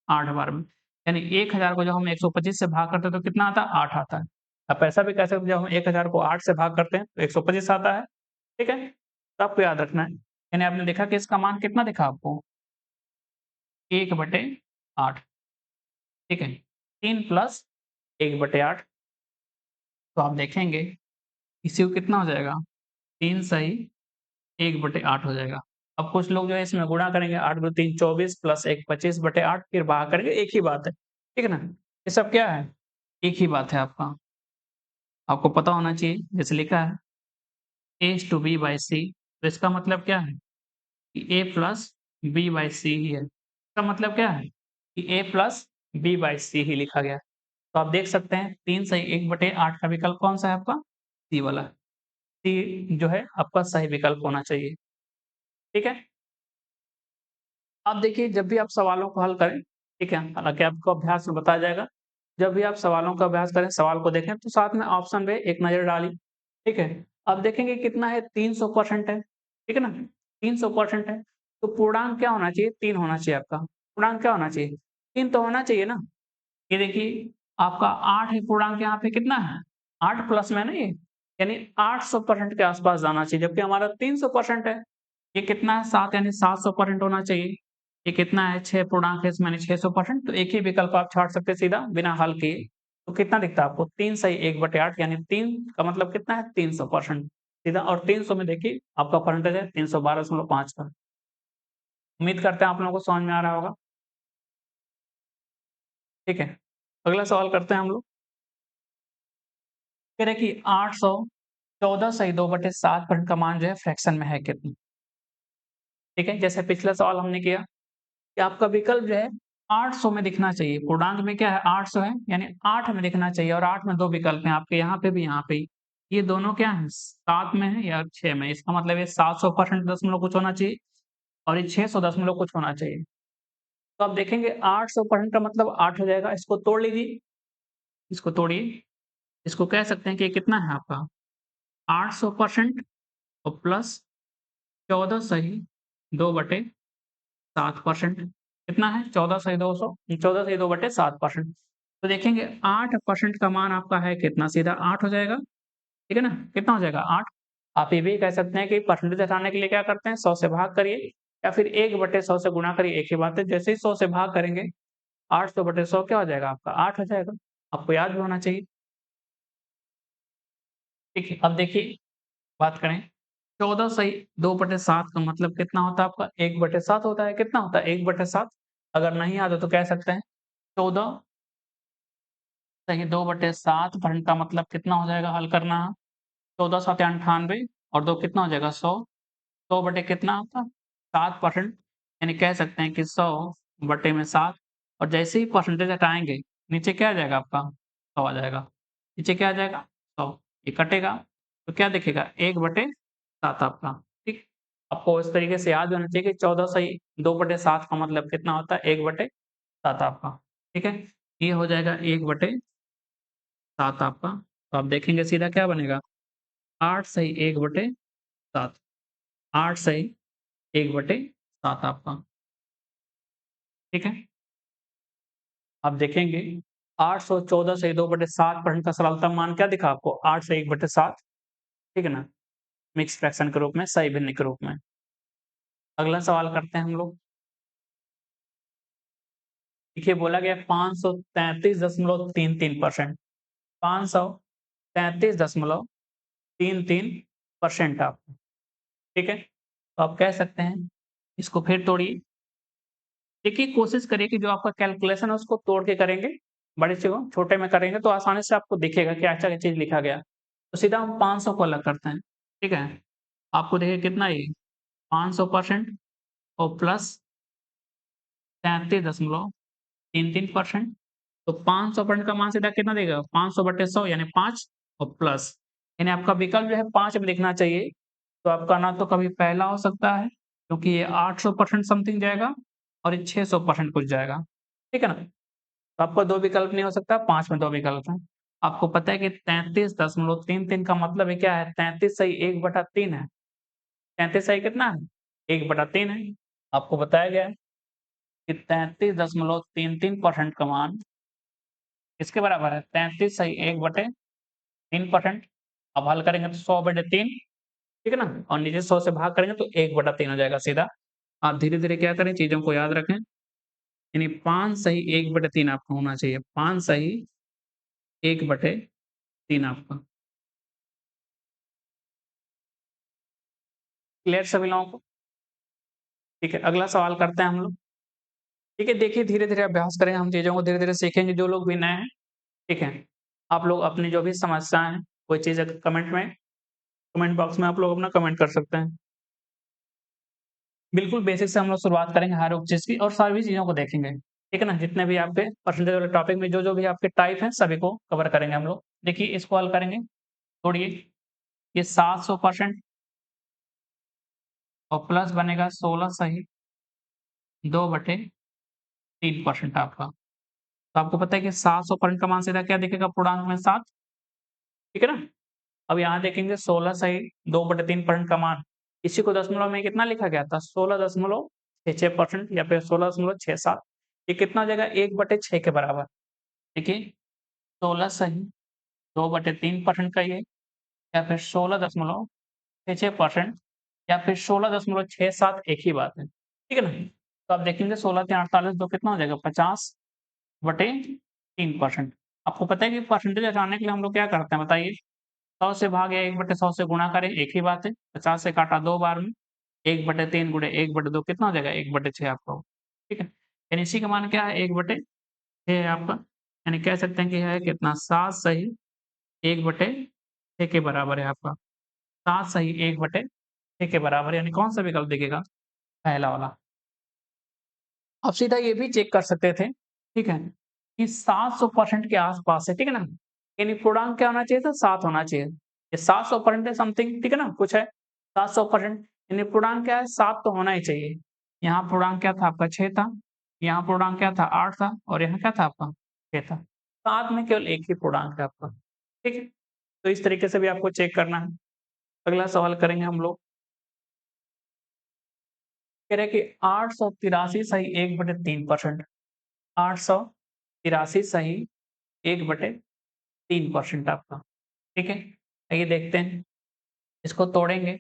8 बार में। यानी 1000 को जब हम 125 से भाग करते हैं तो कितना आता है? 8 आता है। आप ऐसा भी कह सकते हैं, जब हम 1000 को 8 से भाग करते हैं तो 125 आता है, ठीक है? तो आपको याद रखना है। यानी आपने देखा कि इसका मान कितना दिखा आपको? 1/8, ठीक है? 3 प्लस 1/8, तो आप देखेंगे इसी को कितना हो जाएगा? 3 सही 1/8 हो जाएगा। अब कुछ लोग जो है इसमें गुणा करेंगे, 8 दूनी 3 24 प्लस 1 25/8, फिर भाग करेंगे, एक ही बात है। ठीक है ना? ये सब क्या है? एक ही बात है आपका। आपको पता होना चाहिए, जैसे लिखा है a is to b by c, तो इसका मतलब क्या है कि a plus b by c ही है। इसका मतलब क्या है कि a plus b by c ही लिखा गया है। तो आप देख सकते हैं 3 सही 1/8 का विकल्प कौन-सा है आपका? सी वाला। सी जो है आपका सही विकल्प होना चाहिए। ठीक है? अब देखिए, जब भी आप सवालों को हल करें, ठीक है? हालाँकि आपको अभ्यास में बताया जाएगा। जब भी आप सवालों का अभ्यास करें, सवाल को देखें, तो साथ में ऑप्शन पे एक नज़र डालिए, ठीक है? अब देखेंगे कितना है, 300% है, ठीक है ना? 300% है, तो पूर्णांक क्या होना चाहिए? 3 होना चाहिए आपका। पूर्णांक क्या होना चाहिए? 3 तो होना चाहिए ना? ये देखिए, आपका 8 ही पूर्णांक यहाँ पे कितना है? 8 प्लस में है ना ये? यानी 800% के आस-पास जाना चाहिए, जबकि हमारा 300% है। ये कितना है? 7 यानी 700% होना चाहिए। ये कितना है? 6 पूर्णांक है इसमें यानी 600%, तो एक ही विकल्प आप छाँट सकते हैं सीधा बिना हल किए। तो कितना दिखता है आपको? 3 सही 1/8 यानी 3 का मतलब कितना है? 300% सीधा, और 300 में देखिए आपका परसेंटेज है 312.5 का। उम्मीद करते हैं आप लोगों को समझ में आ रहा होगा। ठीक है, अगला सवाल करते हैं हम लोग। कह रहे हैं कि 814 सही 2/7 का मान जो है फ्रैक्शन में है कितना? ठीक है, जैसे पिछला सवाल हमने किया कि आपका विकल्प जो है 800 में दिखना चाहिए। पूर्णांक में क्या है? 800 है, यानी 8 में दिखना चाहिए, और 8 में 2 विकल्प हैं आपके, यहाँ पे भी, यहाँ पे भी। ये दोनों क्या हैं? 7 में है या 6 में? इसका मतलब ये 700% दशमलव कुछ होना चाहिए और ये 600 दशमलव कुछ होना चाहिए। तो आप देखेंगे 800% का मतलब 8 हो जाएगा। इसको तोड़ लीजिए, इसको तोड़िए। इसको कह सकते हैं कि ये कितना है आपका? 800% और प्लस 14 सही 2/7%, कितना है? 14 सही 200, 14 सही 2/7%। तो देखेंगे 8% का मान आपका है कितना? सीधा 8 हो जाएगा, ठीक है ना? कितना हो जाएगा? 8। आप ये भी कह सकते हैं कि परसेंटेज हटाने के लिए क्या करते हैं? 100 से भाग करिए या फिर 1/100 से गुणा करिए, एक ही बात है। जैसे ही 100 से भाग करेंगे, 800/100 क्या हो जाएगा आपका? 8 हो जाएगा। आपको याद भी होना चाहिए। ठीक है, अब देखिए, बात करें 14 सही 2/7 का मतलब कितना होता है आपका? 1/7 होता है। कितना होता है? 1/7। अगर नहीं याद हो तो कह सकते हैं 14 सही 2/7 का मतलब कितना हो जाएगा? हल करना है। 14 7 98 और 2 कितना हो जाएगा? 100। 100 बटे कितना आपका? 7%, यानी कह सकते हैं कि 100 बटे में 7, और जैसे ही परसेंटेज हटाएँगे, नीचे क्या आ जाएगा आपका? 100 आ जाएगा। नीचे क्या आ जाएगा? 100। ये कटेगा, तो क्या दिखेगा? 1/7 आपका, ठीक? आपको इस तरीके से याद होना चाहिए कि 14 सही 2/7 का मतलब कितना होता है? 1/7 आपका, ठीक है? ये हो जाएगा 1/7 7 आपका। तो आप देखेंगे सीधा क्या बनेगा 8 सही 1/7 8 सही 1/7 आपका, ठीक है? आप देखेंगे 814 सही 2/7% का सरलतम मान क्या दिखा आपको 8 सही 1/7, ठीक है ना? मिक्स फ्रैक्शन के रूप में, सही भिन्न के रूप में। अगला सवाल करते हैं हम लोग। देखिए बोला गया 533.33% 533.33% आप, ठीक है? तो आप कह सकते हैं इसको फिर तोड़िए। देखिए कोशिश करिए कि जो आपका कैलकुलेशन है उसको तोड़ के करेंगे, बड़े से को छोटे में करेंगे तो आसानी से आपको दिखेगा कि अच्छा चीज़ लिखा गया। तो सीधा हम 500 को अलग करते हैं, ठीक है? आपको देखिए कितना ये 500% और प्लस 33.33% तो 500% का मान सीधा कितना देगा 500/100 यानी 5 और प्लस यानी आपका विकल्प जो है 5 में लिखना चाहिए। तो आपका ना तो कभी पहला हो सकता है क्योंकि ये 800% समथिंग जाएगा और ये 600% कुछ जाएगा, ठीक है ना? तो आपका 2 विकल्प नहीं हो सकता, 5 में 2 विकल्प हैं। आपको पता है कि 33.33 का मतलब है क्या है? 33 सही 1/3 है। 33 सही कितना है? 1/3 है। आपको बताया गया है कि 33.33% का मान किसके बराबर है? 33 सही 1/3%। अब हल करेंगे तो 100/3, ठीक है ना? और नीचे 100 से भाग करेंगे तो 1/3 हो जाएगा सीधा। आप धीरे-धीरे क्या करें चीज़ों को याद रखें, यानी 5 सही 1/3 आपका होना चाहिए। 5 सही 1/3 आपका। क्लियर सभी लोगों को? ठीक है, अगला सवाल करते हैं हम लोग। ठीक है, देखिए धीरे-धीरे अभ्यास करें, हम चीज़ों को धीरे-धीरे सीखेंगे जो लोग भी नए हैं, ठीक है? आप लोग अपनी जो भी समस्याएँ हैं, कोई चीज़ है कमेंट बॉक्स में आप लोग अपना कमेंट कर सकते हैं। बिल्कुल बेसिक से हम लोग शुरुआत करेंगे हर एक चीज़ की और सभी चीज़ों को देखेंगे, ठीक है ना? जितने भी आपके परसेंटेज वाले टॉपिक में जो-जो भी आपके टाइप हैं, सभी को कवर करेंगे हम लोग। देखिए इसको हल करेंगे, तोड़िए, ये 700% और प्लस बनेगा 16 सही 2/3% आपका। तो आपको पता है कि 700% का मान सीधा क्या दिखेगा पूर्णांक में 7, ठीक है ना? अब यहाँ देखेंगे 16 सही 2/3% का मान, इसी को दशमलव में कितना लिखा गया था 16.66% या फिर 16.67 ये कितना हो जाएगा 1/6 के बराबर। देखिए 16 सही 2/3% का ये या फिर 16.66% या फिर 16.67 एक ही बात है, ठीक है ना? तो आप देखेंगे 16 तिया 48 तो कितना हो जाएगा 50/3%। आपको पता है कि परसेंटेज हटाने के लिए हम लोग क्या करते हैं बताइए? 100 से भागे 1/100 से गुणा करें, एक ही बात है। 50 से काटा 2 बार में, 1/3 गुणे 1/2 कितना हो जाएगा? 1/6 आपका, ठीक है? यानी इसी का मान क्या है? 1/6 है आपका। यानी कह सकते हैं कि है कितना 7 सही 1/6 के बराबर है आपका। 7 सही 1/6 के बराबर है, यानी कौन-सा विकल्प दिखेगा? पहला वाला। आप सीधा ये भी चेक कर सकते थे, ठीक है? कि 700% के आस-पास है, ठीक है ना? यानी पूर्णांक क्या होना चाहिए था? 7 होना चाहिए। ये 700% है समथिंग, ठीक है ना? कुछ है 700% यानी पूर्णांक क्या है? 7 तो होना ही चाहिए। यहाँ पूर्णांक क्या था आपका 6 था, यहाँ पूर्णांक क्या था 8 था और यहाँ क्या था आपका 6 था। 7 में केवल एक ही पूर्णांक है आपका, ठीक है? तो इस तरीके से भी आपको चेक करना है। अगला सवाल करेंगे हम लोग। कह रहे हैं कि 883 सही 1/3% 883 सही 1/3% आपका, ठीक है? आइए देखते हैं, इसको तोड़ेंगे।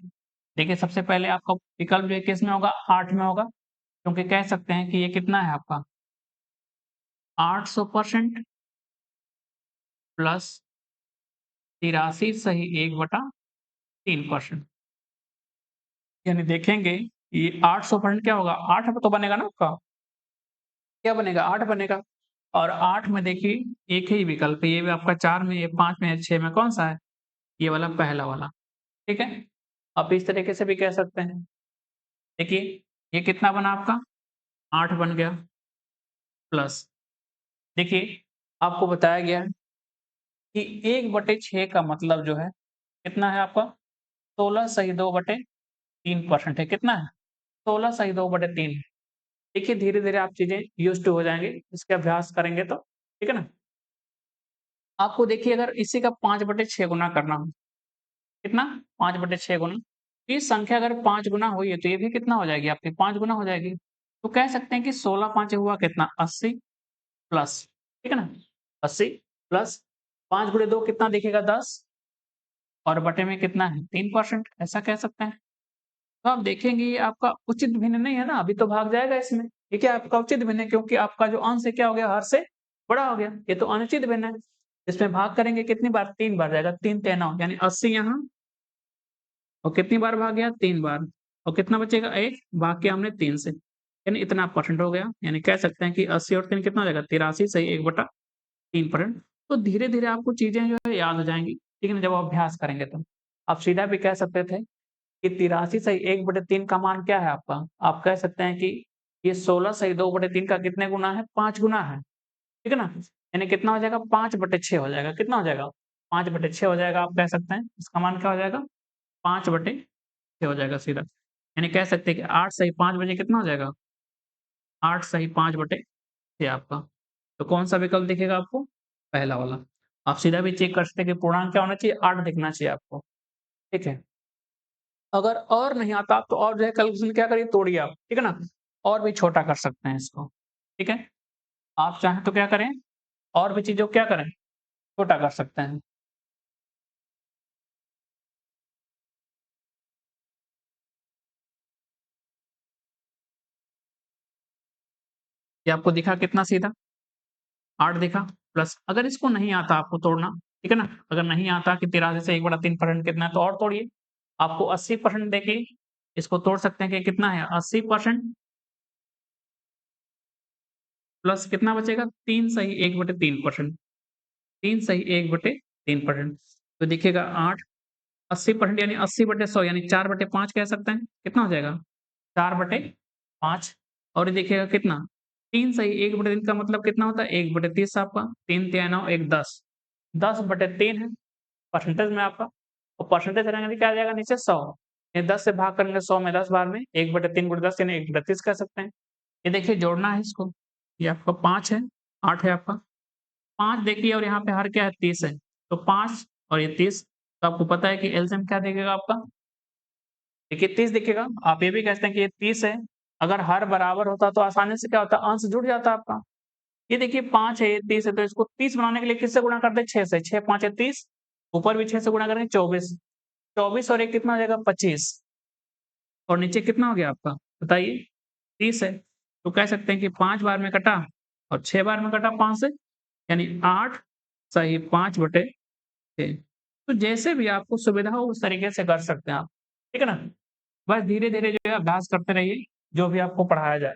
देखिए सबसे पहले आपका विकल्प जो है किसमें होगा? 8 में होगा, क्योंकि कह सकते हैं कि ये कितना है आपका 800% प्लस 83 सही 1/3%। यानी देखेंगे ये 800% क्या होगा? 8 तो बनेगा ना आपका? क्या बनेगा? 8 बनेगा और 8 में देखिए एक ही विकल्प है, ये भी आपका 4 में, ये 5 में, 6 में कौन-सा है? ये वाला पहला वाला, ठीक है? आप इस तरीके से भी कह सकते हैं। देखिए, ये कितना बना आपका? 8 बन गया प्लस देखिए, आपको बताया गया है कि 1/6 का मतलब जो है, कितना है आपका? 16 सही 2/3% है, कितना है? 16 सही 2/3 देखिए, धीरे-धीरे आप चीज़ें यूज़्ड टू हो जाएँगे, इसके अभ्यास करेंगे तो, ठीक है ना? आपको देखिए अगर इसी का 5/6 गुना करना हो, कितना? 5/6 गुना। तो ये संख्या अगर 5 गुना हुई है, तो ये भी कितना हो जाएगी आपकी? 5 गुना हो जाएगी। तो कह सकते हैं कि 16 5 हुआ कितना? 80 प्लस, ठीक है ना? 80 प्लस 5 गुणे 2 कितना दिखेगा? 10 और बटे में कितना है? 3% ऐसा कह सकते हैं। तो आप देखेंगे ये आपका उचित भिन्न नहीं है ना, अभी तो भाग जाएगा इसमें। ये क्या आपका उचित भिन्न है क्योंकि आपका जो अंश है क्या हो गया? हर से बड़ा हो गया। ये तो अनुचित भिन्न है। इसमें भाग करेंगे कितनी बार? 3 बार जाएगा। 3 3 9 यानी 80 यहाँ और कितनी बार भाग गया? 3 बार। और कितना बचेगा? 1 भाग के हमने 3 से। यानी इतना परसेंट हो गया। यानी कह सकते हैं कि 80 और 3 कितना हो जाएगा? 83 सही 1/3%। तो धीरे-धीरे आपको चीज़ें जो है याद हो जाएँगी, ठीक है ना? जब आप अभ्यास करेंगे तो। आप सीधा भी कह सकते थे कि 83 सही 1/3 का मान क्या है आपका? आप कह सकते हैं कि ये 16 सही 2/3 का कितने गुना है? 5 गुना है, ठीक है ना? यानी कितना हो जाएगा? 5/6 हो जाएगा। कितना हो जाएगा? 5/6 हो जाएगा आप कह सकते हैं। इसका मान क्या हो जाएगा? 5/6 हो जाएगा सीधा। यानी कह सकते हैं कि 8 सही 5 बजे कितना हो जाएगा? 8 सही 5/6 आपका। तो कौन-सा विकल्प दिखेगा आपको? पहला वाला। आप सीधा भी चेक कर सकते हैं कि पूर्णांक क्या होना चाहिए? 8 दिखना चाहिए आपको, ठीक है? अगर और नहीं आता तो और जो है कैलकुलेशन क्या करिए? तोड़िए आप, ठीक है ना? और भी छोटा कर सकते हैं इसको, ठीक है? आप चाहें तो क्या करें? और भी चीज़ों को क्या करें? छोटा कर सकते हैं। ये आपको दिखा कितना सीधा? 8 दिखा प्लस अगर इसको नहीं आता आपको तोड़ना, ठीक है ना? अगर नहीं आता कि 83 से 1/3% कितना है तो और तोड़िए। आपको 80% देके इसको तोड़ सकते हैं कि कितना है? 80% प्लस कितना बचेगा? 3 सही 1/3%। 3 सही 1/3% तो दिखेगा 8 80% यानी 80/100 यानी 4/5 कह सकते हैं। कितना हो जाएगा? 4/5 और ये देखिएगा कितना? 3 सही 1/3 का मतलब कितना होता है? 1/30 आपका 3 तिया 9 1 10 10/3 है परसेंटेज में आपका और परसेंटेज रहेंगे तो क्या आ जाएगा नीचे 100 ये 10 से भाग करेंगे 100 में 10 बार में 1/3 × 10 यानी 1/30 कह सकते हैं। ये देखिए जोड़ना है इसको, ये आपका 5 है, 8 है आपका। 5 देखिए और यहाँ पे हर क्या है 30 है, तो 5 और ये 30 तो आपको पता है कि एलसीएम क्या दिखेगा आपका? देखिए 30 दिखेगा, आप ये भी कह सकते हैं कि ये 30 है, अगर हर बराबर होता तो आसानी से क्या होता अंश जुड़ जाता आपका। ये देखिए 5 है, ये 30 है तो इसको 30 बनाने के लिए किससे गुणा कर दें? 6 से, 6 5 है 30 ऊपर भी 6 से गुणा करेंगे 24 24 और 1 कितना हो जाएगा? 25 और नीचे कितना हो गया आपका? बताइए 30 है, तो कह सकते हैं कि 5 बार में कटा और 6 बार में कटा 5 से, यानी 8 सही 5/6 तो जैसे भी आपको सुविधा हो उस तरीके से कर सकते हैं आप, ठीक है ना? बस धीरे-धीरे जो है अभ्यास करते रहिए, जो भी आपको पढ़ाया जाए,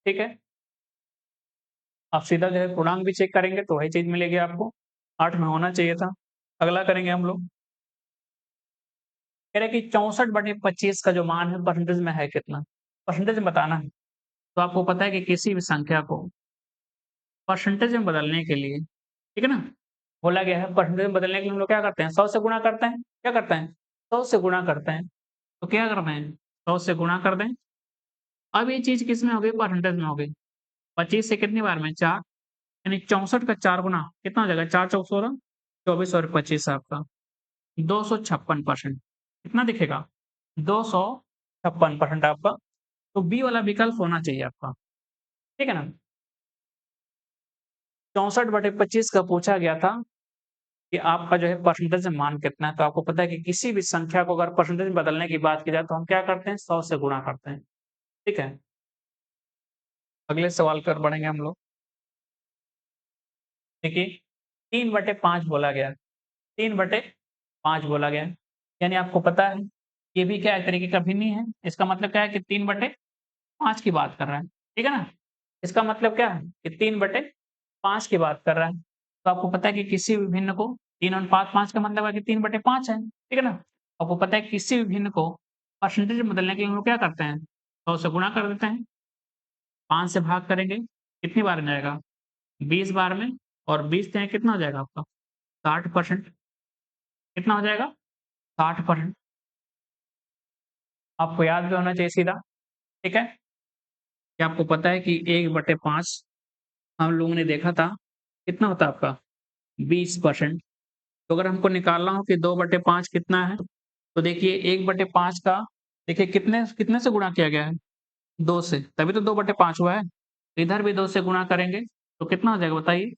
ठीक है? आप सीधा जो है पूर्णांक भी चेक करेंगे तो वही चीज़ मिलेगी आपको, 8 में होना चाहिए था। अगला करेंगे हम लोग, कह रहे हैं कि 64/25 का जो मान है परसेंटेज में है कितना? परसेंटेज में बताना है। तो आपको पता है कि किसी भी संख्या को परसेंटेज में बदलने के लिए, ठीक है ना? बोला गया है परसेंटेज में बदलने के लिए हम लोग क्या करते हैं? 100 से गुणा करते हैं। क्या करते हैं? 100 से गुणा करते हैं। तो क्या करते हैं? 100 से गुणा कर दें। अब ये चीज़ किसमें हो गई? परसेंटेज में हो गई। 25 से कितनी बार में? 4 यानी 64 का 4 गुना कितना हो जाएगा? 4 चौक 16 24 और 25 आपका 256% कितना दिखेगा? 256% आपका। तो बी वाला विकल्प होना चाहिए आपका, ठीक है ना? 64/25 का पूछा गया था कि आपका जो है परसेंटेज में मान कितना है? तो आपको पता है कि किसी भी संख्या को अगर परसेंटेज में बदलने की बात की जाए तो हम क्या करते हैं? 100 से गुणा करते हैं, ठीक है? अगले सवाल की ओर बढ़ेंगे हम लोग। देखिए 3/5 बोला गया, 3/5 बोला गया। यानी आपको पता है, ये भी क्या है तरीके का भिन्न ही है। इसका मतलब क्या है कि 3/5 की बात कर रहा है, ठीक है ना? इसका मतलब क्या है कि 3/5 की बात कर रहा है। तो आपको पता है कि किसी भी भिन्न को 3/5 का मतलब है कि 3/5 है, ठीक है ना? आपको पता है किसी भी भिन्न को परसेंटेज में बदलने के लिए हम लोग क्या करते हैं? 100 से गुणा कर देते हैं, 5 से भाग करेंगे, कितनी बार में आएगा? 20 बार में और 20 तिया कितना हो जाएगा आपका? 60% कितना हो जाएगा? 60% आपको याद भी होना चाहिए सीधा, ठीक है? कि आपको पता है कि 1/5 हम लोगों ने देखा था, कितना होता है आपका 20%। तो अगर हमको निकालना हो कि 2/5 कितना है, तो देखिए 1/5 का देखिए कितने कितने से गुणा किया गया है? 2 से, तभी तो 2/5 हुआ है। इधर भी 2 से गुणा करेंगे, तो कितना हो जाएगा बताइए?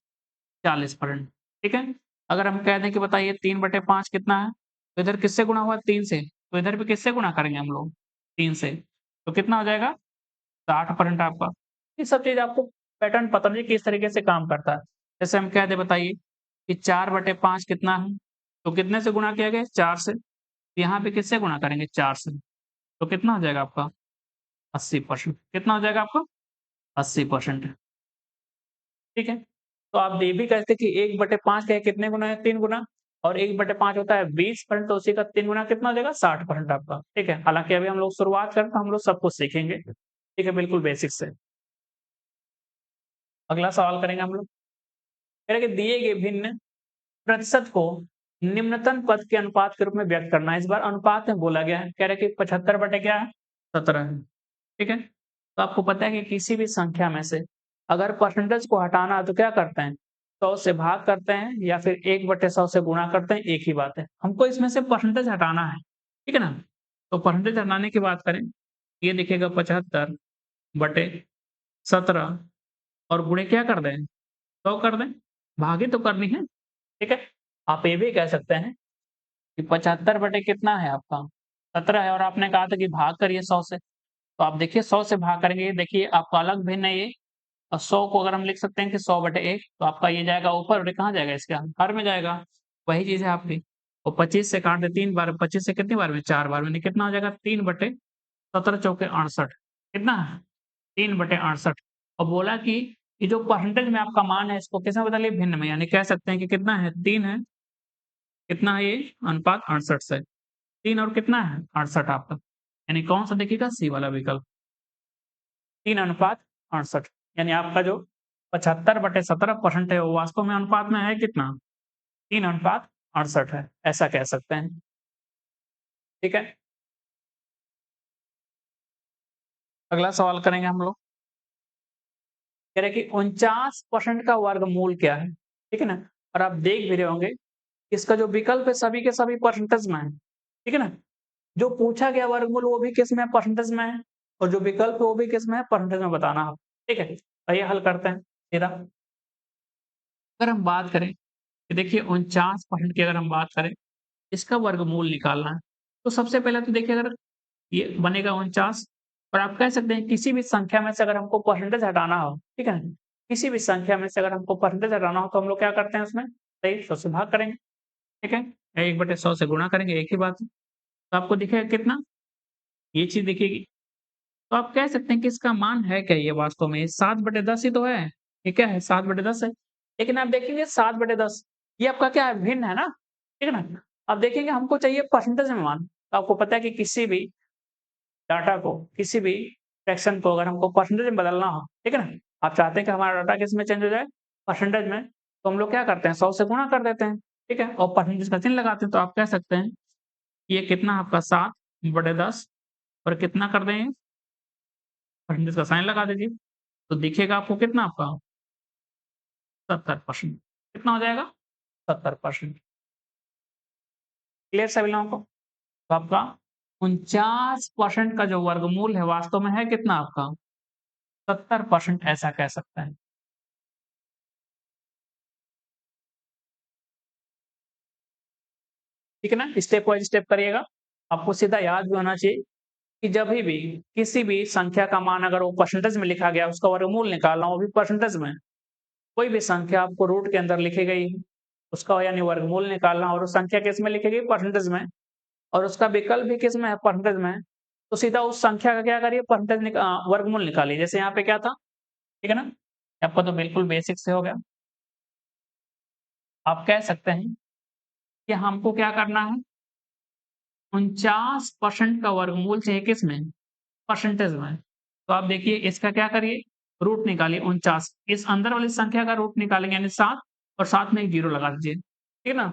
40%, ठीक है? अगर हम कह दें कि बताइए 3/5 कितना है? तो इधर किससे गुणा हुआ? 3 से, तो इधर भी किससे गुणा करेंगे हम लोग? 3 से, तो कितना हो जाएगा? 60% आपका। ये सब चीज़ आपको पैटर्न पता नहीं किस तरीके से काम करता है। जैसे हम कह दें बताइए कि 4/5 कितना है? तो कितने से गुणा किया गया? 4 से। यहाँ पे किससे गुणा करेंगे? 4 से। तो कितना हो जाएगा आपका? 80%। कितना हो जाएगा आपका? 80%। ठीक है? तो आप ये भी कह सकते हैं कि 1/5 का कितने गुना है? 3 गुना, और 1/5 होता है 20%, तो उसी का 3 गुना कितना हो जाएगा? 60% आपका। ठीक है? हालाँकि अभी हम लोग शुरुआत करें तो हम लोग सब कुछ सीखेंगे। ठीक है? बिल्कुल बेसिक से। अगला सवाल करेंगे हम लोग। कह रहे हैं कि दिए गए भिन्न प्रतिशत को निम्नतम पद के अनुपात के रूप में व्यक्त करना है। इस बार अनुपात में बोला गया है। कह रहे हैं कि 75 बटे क्या है? 17 है। ठीक है? तो आपको पता है कि किसी भी संख्या में से अगर परसेंटेज को हटाना है तो क्या करते हैं? 100 से भाग करते हैं या फिर 1/100 से गुणा करते हैं, एक ही बात है। हमको इसमें से परसेंटेज हटाना है। ठीक है ना? तो परसेंटेज हटाने की बात करें, ये दिखेगा 75 बटे 17 और गुणे क्या कर दें? 100 कर दें। भागे तो करनी है। ठीक है? आप ये भी कह सकते हैं कि 75 बटे कितना है आपका? 17 है, और आपने कहा था कि भाग करिए 100 से। तो आप देखिए 100 से भाग करेंगे, देखिए आपका अलग भिन्न है ये, और 100 को अगर हम लिख सकते हैं कि 100 बटे 1, तो आपका ये जाएगा ऊपर और ये कहाँ जाएगा? इसके हर में जाएगा। वही चीज़ है आपकी। और 25 से काट दें 3 बार, 25 से कितनी बार में? 4 बार में, कितना हो जाएगा? 3 बटे 17 चौके 68। कितना? 3 बटे 68। और बोला कि ये जो परसेंटेज में आपका मान है इसको किसमें बदलिए? भिन्न में, यानी कह सकते हैं कि कितना है? 3 है। कितना है ये? अनुपात 68 से। 3 और कितना है? 68 आपका। यानी कौन-सा दिखेगा? सी वाला विकल्प। 3 अनुपात 68, यानी आपका जो 75/17% है वो वास्तव में अनुपात में है कितना? 3 अनुपात 68 है, ऐसा कह सकते हैं। ठीक है? अगला सवाल करेंगे हम लोग। कह रहे हैं कि 49% का वर्गमूल क्या है? ठीक है ना? और आप देख भी रहे होंगे, इसका जो विकल्प है सभी के सभी परसेंटेज में है। ठीक है ना? जो पूछा गया वर्गमूल वो भी किस में है? परसेंटेज में है, और जो विकल्प है वो भी किस में है? परसेंटेज में बताना है। ठीक है? आइए हल करते हैं सीधा। अगर हम बात करें कि देखिए 49% की अगर हम बात करें, इसका वर्गमूल निकालना है। तो सबसे पहले तो देखिए अगर ये बनेगा 49, और आप कह सकते हैं किसी भी संख्या में से अगर हमको परसेंटेज हटाना हो, ठीक है? किसी भी संख्या में से अगर हमको परसेंटेज हटाना हो तो हम लोग क्या करते हैं उसमें? सही 100 से भाग करेंगे, ठीक है? 1/100 से गुणा करेंगे, एक ही बात है। तो आपको दिखेगा कितना? ये चीज़ दिखेगी। तो आप कह सकते हैं कि इसका मान है क्या ये वास्तव में? 7/10 ही तो है। ये क्या है? 7/10 है। लेकिन आप देखेंगे 7/10 ये आपका क्या है? भिन्न है ना? ठीक है ना? अब देखेंगे हमको चाहिए परसेंटेज में मान। तो आपको पता है कि किसी भी डाटा को, किसी भी फ्रैक्शन को अगर हमको परसेंटेज में बदलना हो, ठीक है ना? आप चाहते हैं कि हमारा डाटा किसमें चेंज हो जाए? परसेंटेज में। तो हम लोग क्या करते हैं? 100 से गुणा कर देते हैं, ठीक है? और परसेंटेज का चिन्ह लगाते हैं। तो आप कह सकते हैं कि ये कितना आपका 7/10, और कितना कर दें ये? परसेंटेज का साइन लगा दीजिए। तो दिखेगा आपको कितना आपका? 70%। कितना हो जाएगा? 70%। क्लियर सभी लोगों को? तो आपका 49% का जो वर्गमूल है वास्तव में है कितना आपका? 70%, ऐसा कह सकते हैं। ठीक है ना? स्टेप वाइज़ स्टेप करिएगा। आपको सीधा याद भी होना चाहिए कि जभी भी किसी भी संख्या का मान अगर वो परसेंटेज में लिखा गया, उसका वर्गमूल निकालना वो भी परसेंटेज में। कोई भी संख्या आपको रूट के अंदर लिखी गई है, उसका यानी वर्गमूल निकालना, और वो संख्या किसमें लिखी गई? परसेंटेज में। और उसका विकल्प भी किसमें है? परसेंटेज में है। तो सीधा उस संख्या का क्या करिए? वर्गमूल निकालिए। जैसे यहाँ पे क्या था? ठीक है ना? आपका तो बिल्कुल बेसिक से हो गया। आप कह सकते हैं कि हमको क्या करना है? 49% का वर्गमूल चाहिए किसमें? परसेंटेज में। तो आप देखिए इसका क्या करिए? रूट निकालिए 49। इस अंदर वाली संख्या का रूट निकालेंगे यानी 7, और साथ में एक 0 लगा दीजिए। ठीक है ना?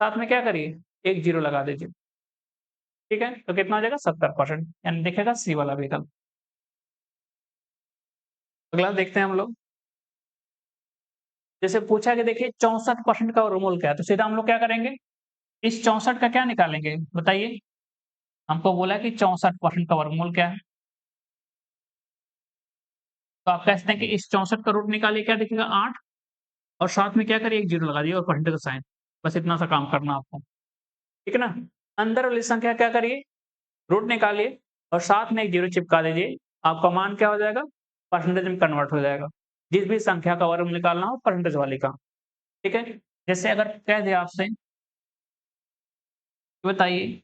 साथ में क्या करिए? एक 0 लगा दीजिए। ठीक है? तो कितना हो जाएगा? 70%, यानी दिखेगा सी वाला विकल्प। अगला देखते हैं हम लोग। जैसे पूछा कि देखिए 64% का वर्गमूल क्या है? तो सीधा हम लोग क्या करेंगे? इस 64 का क्या निकालेंगे? बताइए? हमको बोला कि 64% का वर्गमूल क्या है? तो आप कह सकते हैं कि इस 64 का रूट निकालिए, क्या दिखेगा? 8 और साथ में क्या करिए? एक जीरो लगा दिए और परसेंटेज का साइन। बस इतना सा काम करना आपको। ठीक है ना? अंदर वाली संख्या क्या करिए? रूट निकालिए और साथ में एक जीरो चिपका दीजिए। आपका मान क्या हो जाएगा? परसेंटेज में कन्वर्ट हो जाएगा। जिस भी संख्या का वर्ग निकालना हो परसेंटेज वाले का। ठीक है? जैसे अगर कह दें आपसे, बताइए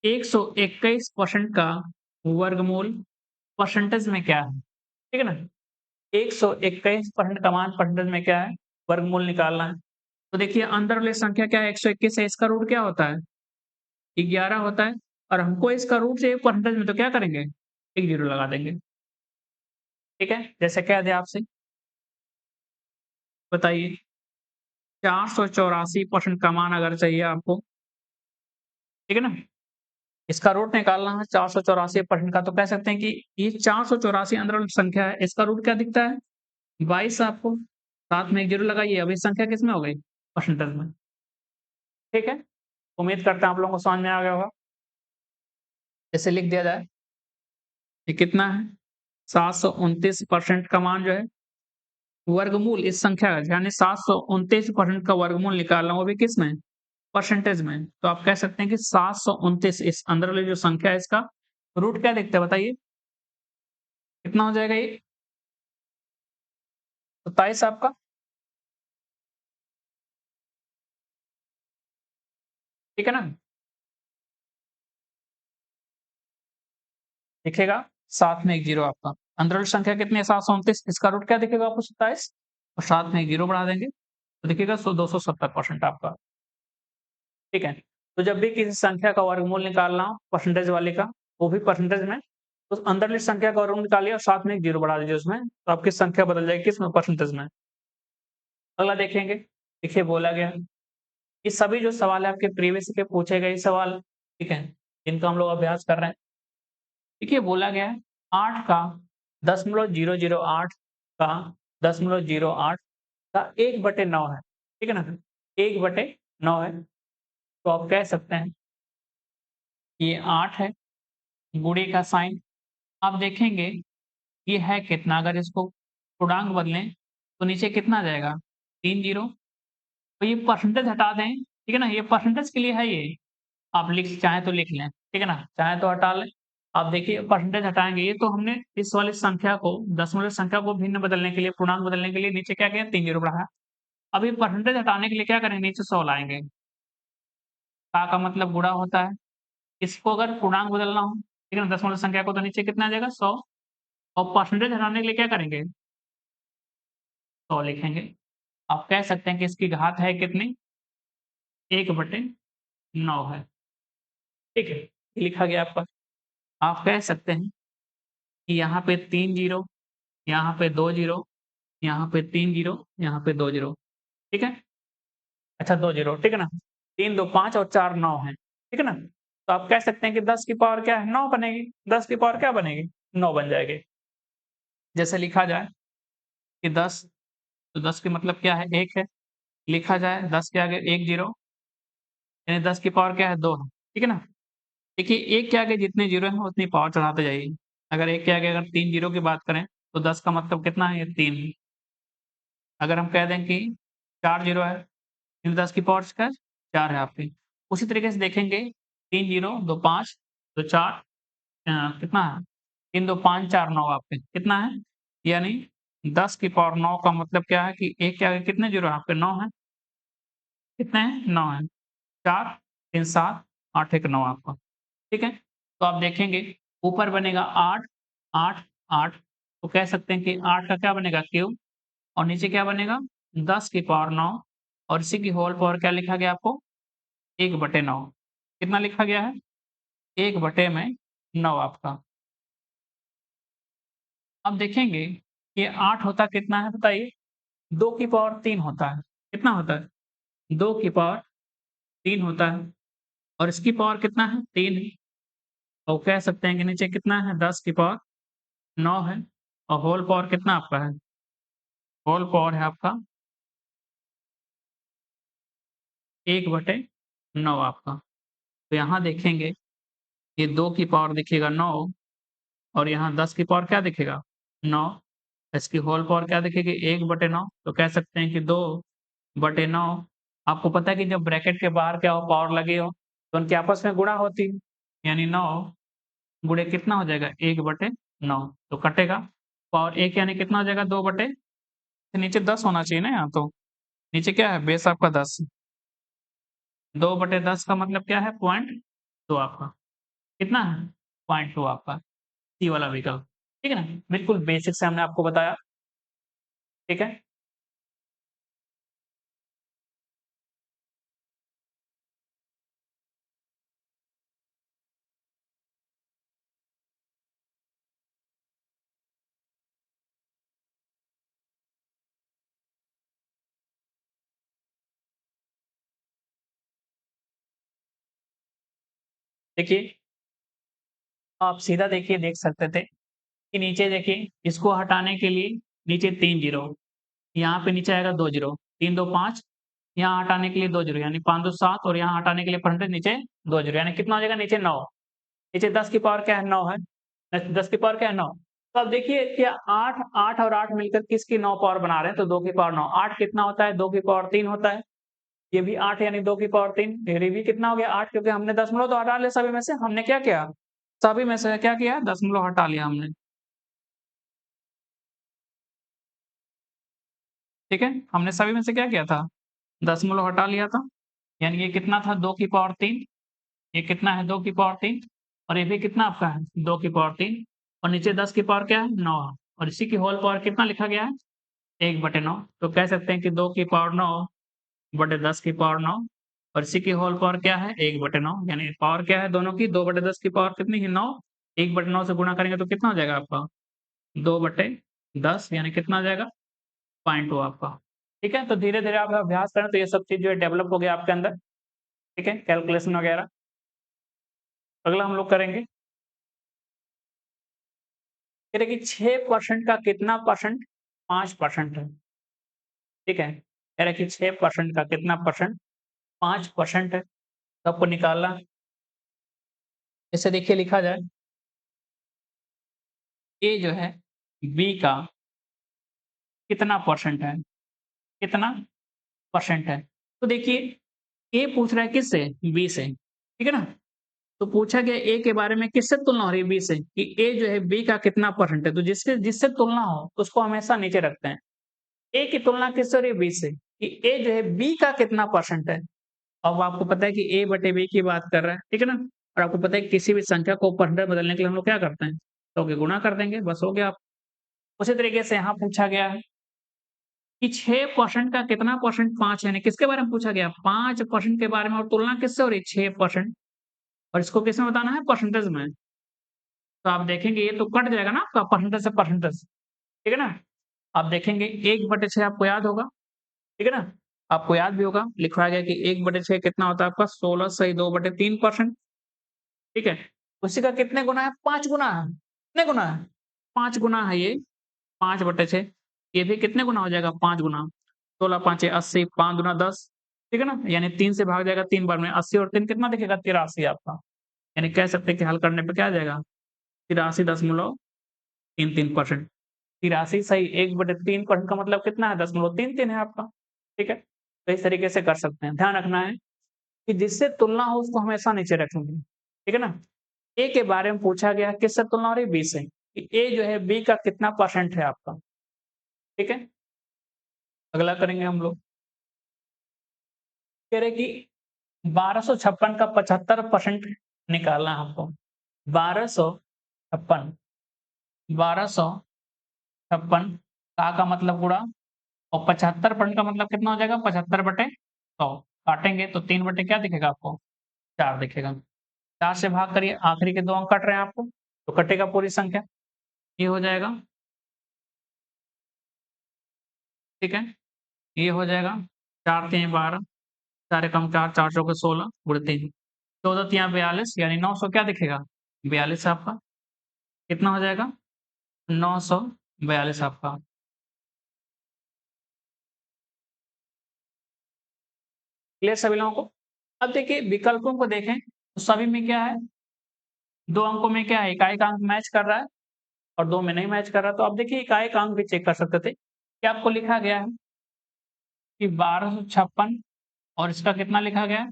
121% का वर्गमूल परसेंटेज में क्या है? ठीक है ना? 121% का मान परसेंटेज में क्या है? वर्गमूल निकालना है। तो देखिए अंदर वाली संख्या क्या है? 121 है, इसका रूट क्या होता है? 11 होता है और हमको इसका रूट चाहिए परसेंटेज में, तो क्या करेंगे? एक जीरो लगा देंगे। ठीक है? जैसे कह दें आपसे, बताइए 484% का मान अगर चाहिए आपको, ठीक है ना? इसका रूट निकालना है 484% का, तो कह सकते हैं कि ये 484 अंदर वाली संख्या है, इसका रूट क्या दिखता है? 22 आपको, साथ में एक जीरो लगाइए, अब ये संख्या किसमें हो गई? परसेंटेज में। ठीक है? उम्मीद करता हूँ आप लोगों को समझ में आ गया होगा। इसे लिख दिया जाए, ये कितना है? 729% का मान जो है वर्गमूल इस संख्या का, यानी 729% का वर्गमूल निकालना, वो भी किस में? परसेंटेज में। तो आप कह सकते हैं कि 729 इस अंदर वाली जो संख्या है इसका रूट क्या दिखता है बताइए? कितना हो जाएगा ये? 27 आपका। ठीक है ना? दिखेगा साथ में एक जीरो आपका। अंदर वाली संख्या कितनी है? 729, इसका रूट क्या दिखेगा आपको? 27 और साथ में एक जीरो बढ़ा देंगे तो दिखेगा 270% आपका। ठीक है? तो जब भी किसी संख्या का वर्गमूल निकालना हो परसेंटेज वाले का, वो भी परसेंटेज में, तो अंदर वाली संख्या का वर्गमूल निकालिए और साथ में एक जीरो बढ़ा दीजिए उसमें, तो आपकी संख्या बदल जाएगी किसमें? परसेंटेज में। अगला देखेंगे, देखिए बोला गया है, ये सभी जो सवाल है आपके प्रीवियस के पूछे गए सवाल, ठीक है? जिनका हम लोग अभ्यास कर रहे हैं। देखिए बोला गया है 8 का 0.008 का 0.08 का 1/9 है। ठीक है ना? 1/9 है। तो आप कह सकते हैं ये 8 है, गुणे का साइन। आप देखेंगे ये है कितना? अगर इसको पूर्णांक बदलें तो नीचे कितना आ जाएगा? 3 जीरो। तो ये परसेंटेज हटा दें, ठीक है ना? ये परसेंटेज के लिए है ये। आप लिख चाहें तो लिख लें, ठीक है ना? चाहें तो हटा लें। आप देखिए परसेंटेज हटाएँगे, ये तो हमने इस वाली संख्या को, दशमलव संख्या को भिन्न बदलने के लिए, पूर्णांक बदलने के लिए नीचे क्या किया? 3 जीरो बढ़ाया। अब ये परसेंटेज हटाने के लिए क्या करेंगे? नीचे 100 लाएँगे। का मतलब गुणा होता है। इसको अगर पूर्णांक बदलना हो, ठीक है ना? दशमलव संख्या को, तो नीचे कितना आ जाएगा? 100 और परसेंटेज हटाने के लिए क्या करेंगे? 100 लिखेंगे। आप कह सकते हैं कि इसकी घात है कितनी? 1/9 है। ठीक है? ये लिखा गया आपका। आप कह सकते हैं कि यहाँ पे 3 जीरो, यहाँ पे 2 जीरो, यहाँ पे 3 जीरो, यहाँ पे 2 जीरो, ठीक है? अच्छा 2 जीरो, ठीक है ना? 3 2 5 और 4 9 है, ठीक है ना? तो आप कह सकते हैं कि 10 की पावर क्या है? 9 बनेगी। 10 की पावर क्या बनेगी? 9 बन जाएगी। जैसे लिखा जाए कि 10, तो 10 के मतलब क्या है? 1 है। लिखा जाए 10 के आगे 1 जीरो, यानी 10 की पावर क्या है? 2 है, ठीक है ना? देखिए 1 के आगे जितने जीरो हैं उतनी पावर चढ़ाते जाइए। अगर 1 के आगे अगर 3 जीरो की बात करें तो 10 का मतलब कितना है? ये 3 है। अगर हम कह दें कि 4 जीरो है, फिर 10 की पावर क्या है? 4 है आपकी। उसी तरीके से देखेंगे 3 जीरो, 2 5, 2 4, कितना है? 3 2 5 4 9 आपके, कितना है? यानी 10 की पावर 9 का मतलब क्या है कि 1 के आगे कितने जीरो हैं आपके? 9 हैं। कितने हैं? 9 हैं। 4 3 7 8 1 9 आपका, ठीक है? तो आप देखेंगे ऊपर बनेगा 8 8 8, तो कह सकते हैं कि 8 का क्या बनेगा? क्यूब, और नीचे क्या बनेगा? 10 की पावर 9 और इसी की होल पावर क्या लिखा गया आपको? 1/9। कितना लिखा गया है? 1/9 आपका। अब देखेंगे ये 8 होता कितना है बताइए? 2 की पावर 3 होता है। कितना होता है? 2 की पावर 3 होता है और इसकी पावर कितना है? 3 है। तो कह सकते हैं कि नीचे कितना है? 10 की पावर 9 है और होल पावर कितना आपका है? होल पावर है आपका 1/9 आपका। तो यहाँ देखेंगे ये 2 की पावर दिखेगा 9 और यहाँ 10 की पावर क्या दिखेगा 9, इसकी होल पावर क्या दिखेगी 1/9। तो कह सकते हैं कि 2/9। आपको पता है कि जब ब्रैकेट के बाहर क्या हो पावर लगी हो तो उनकी आपस में गुणा होती है, यानी 9 गुणे कितना हो जाएगा 1/9। तो कटेगा पावर 1 यानी कितना हो जाएगा 2 बटे, नीचे 10 होना चाहिए ना यहाँ तो, नीचे क्या है बेस आपका 10, 2/10 का मतलब क्या है 0.2 आपका, कितना है 0.2 आपका, सी वाला विकल्प। ठीक है ना, बिल्कुल बेसिक से हमने आपको बताया। ठीक है, देखिए आप सीधा देखिए देख सकते थे कि नीचे देखिए इसको हटाने के लिए नीचे 3 जीरो, यहाँ पे नीचे आएगा 2 जीरो, 3 2 5, यहाँ हटाने के लिए 2 जीरो यानी 5 2 7 और यहाँ हटाने के लिए परसेंटेज नीचे 2 जीरो यानी कितना हो जाएगा नीचे 9। नीचे 10 की पावर क्या है 9 है, 10 की पावर क्या है 9। तो अब देखिए क्या 8 8 और 8 मिलकर किसकी 9 पावर बना रहे हैं, तो 2 की पावर 9, 8 कितना होता है 2 की पावर 3 होता है, ये भी 8 यानी 2 की पावर 3, ये भी कितना हो गया 8 क्योंकि हमने दशमलव तो हटा लिया सभी में से, हमने क्या किया सभी में से क्या किया दशमलव हटा लिया हमने। ठीक है, हमने सभी में से क्या किया था दशमलव हटा लिया था, यानी ये कितना था 2 की पावर 3, ये कितना है 2 की पावर 3 और ये भी कितना आपका है 2 की पावर 3 और नीचे 10 की पावर क्या है 9 और इसी की होल पावर कितना लिखा गया है 1/9। तो कह सकते हैं कि 2 की पावर 9 बटे 10 की पावर 9 और इसी की होल पावर क्या है 1/9, यानी पावर क्या है दोनों की 2/10 की पावर कितनी है 9, 1/9 से गुणा करेंगे तो कितना हो जाएगा आपका 2/10 यानी कितना आ जाएगा 0.2 आपका। ठीक है, तो धीरे-धीरे आप अभ्यास करें तो ये सब चीज़ जो है डेवलप हो गया आपके अंदर। ठीक है, कैलकुलेशन वगैरह। अगला हम लोग करेंगे, कह रहे कि 6% का कितना परसेंट 5% है। ठीक है, कह रहे कि 6% का कितना परसेंट 5% है। तो आपको निकालना, जैसे देखिए लिखा जाए ये जो है बी का कितना परसेंट है, कितना परसेंट है। तो देखिए ए पूछ रहा है किससे बी से, ठीक है ना। तो पूछा गया ए के बारे में किससे तुलना हो रही है बी से, कि ए जो है बी का कितना परसेंट है, तो जिससे जिससे तुलना हो उसको हमेशा नीचे रखते हैं। ए की तुलना किससे हो रही है बी से, कि ए जो है बी का कितना परसेंट है। अब आपको पता है कि ए बटे बी की बात कर रहा है, ठीक है ना। और आपको पता है कि किसी भी संख्या को परसेंट बदलने के लिए हम लोग क्या करते हैं, तो के गुणा कर देंगे, बस हो गया। उसी तरीके से यहाँ पूछा गया है कि 6% का कितना परसेंट 5 यानी किसके बारे में पूछा गया 5% के बारे में, और तुलना किससे हो रही है 6%, और इसको किसमें बताना है परसेंटेज में। तो आप देखेंगे ये तो कट जाएगा ना आपका परसेंटेज से परसेंटेज, ठीक है ना। आप देखेंगे 1/6 आपको याद होगा, ठीक है ना। आपको याद भी होगा लिखवाया गया कि 1/6 कितना होता है आपका 16 सही 2/3%। ठीक है, उसी का कितने गुना है 5 गुना है, कितने गुना है 5 गुना है ये 5/6। ये भी कितने गुना हो जाएगा 5 गुना, 16 5 80, 5 दूना 10, ठीक है ना। यानी 3 से भाग जाएगा 3 बार में, 80 और 3 कितना दिखेगा 83 आपका। यानी कह सकते हैं कि हल करने पे क्या आ जाएगा 83.33%। 83 सही 1/3% का मतलब कितना है 0.33 है आपका। ठीक है, तो इस तरीके से कर सकते हैं। ध्यान रखना है कि जिससे तुलना हो उसको हमेशा नीचे रखेंगे, ठीक है ना। ए के बारे में पूछा गया किससे तुलना हो रही है बी से, कि ए जो है बी का कितना परसेंट है आपका। ठीक है, अगला करेंगे हम लोग, कह रहे कि 1256 का 75% निकालना है हमको। 1256, 1256 का मतलब गुणा और 75% का मतलब कितना हो जाएगा 75/100। काटेंगे तो 3 बटे क्या दिखेगा आपको 4 दिखेगा। 4 से भाग करिए, आखिरी के 2 अंक कट रहे हैं आपको, तो कटेगा पूरी संख्या, ये हो जाएगा। ठीक है, ये हो जाएगा 4 3 12, 4 एकम 4, 4 चौके 16 गुणे 3, 14 तिया 42 यानी 900 क्या दिखेगा 42 आपका, कितना हो जाएगा 942 आपका। क्लियर सभी लोगों को? अब देखिए विकल्पों को देखें तो सभी में क्या है, 2 अंकों में क्या है, इकाई का अंक मैच कर रहा है और 2 में नहीं मैच कर रहा। तो अब देखिए इकाई का अंक भी चेक कर सकते थे। क्या आपको लिखा गया है कि 1256 और इसका कितना लिखा गया है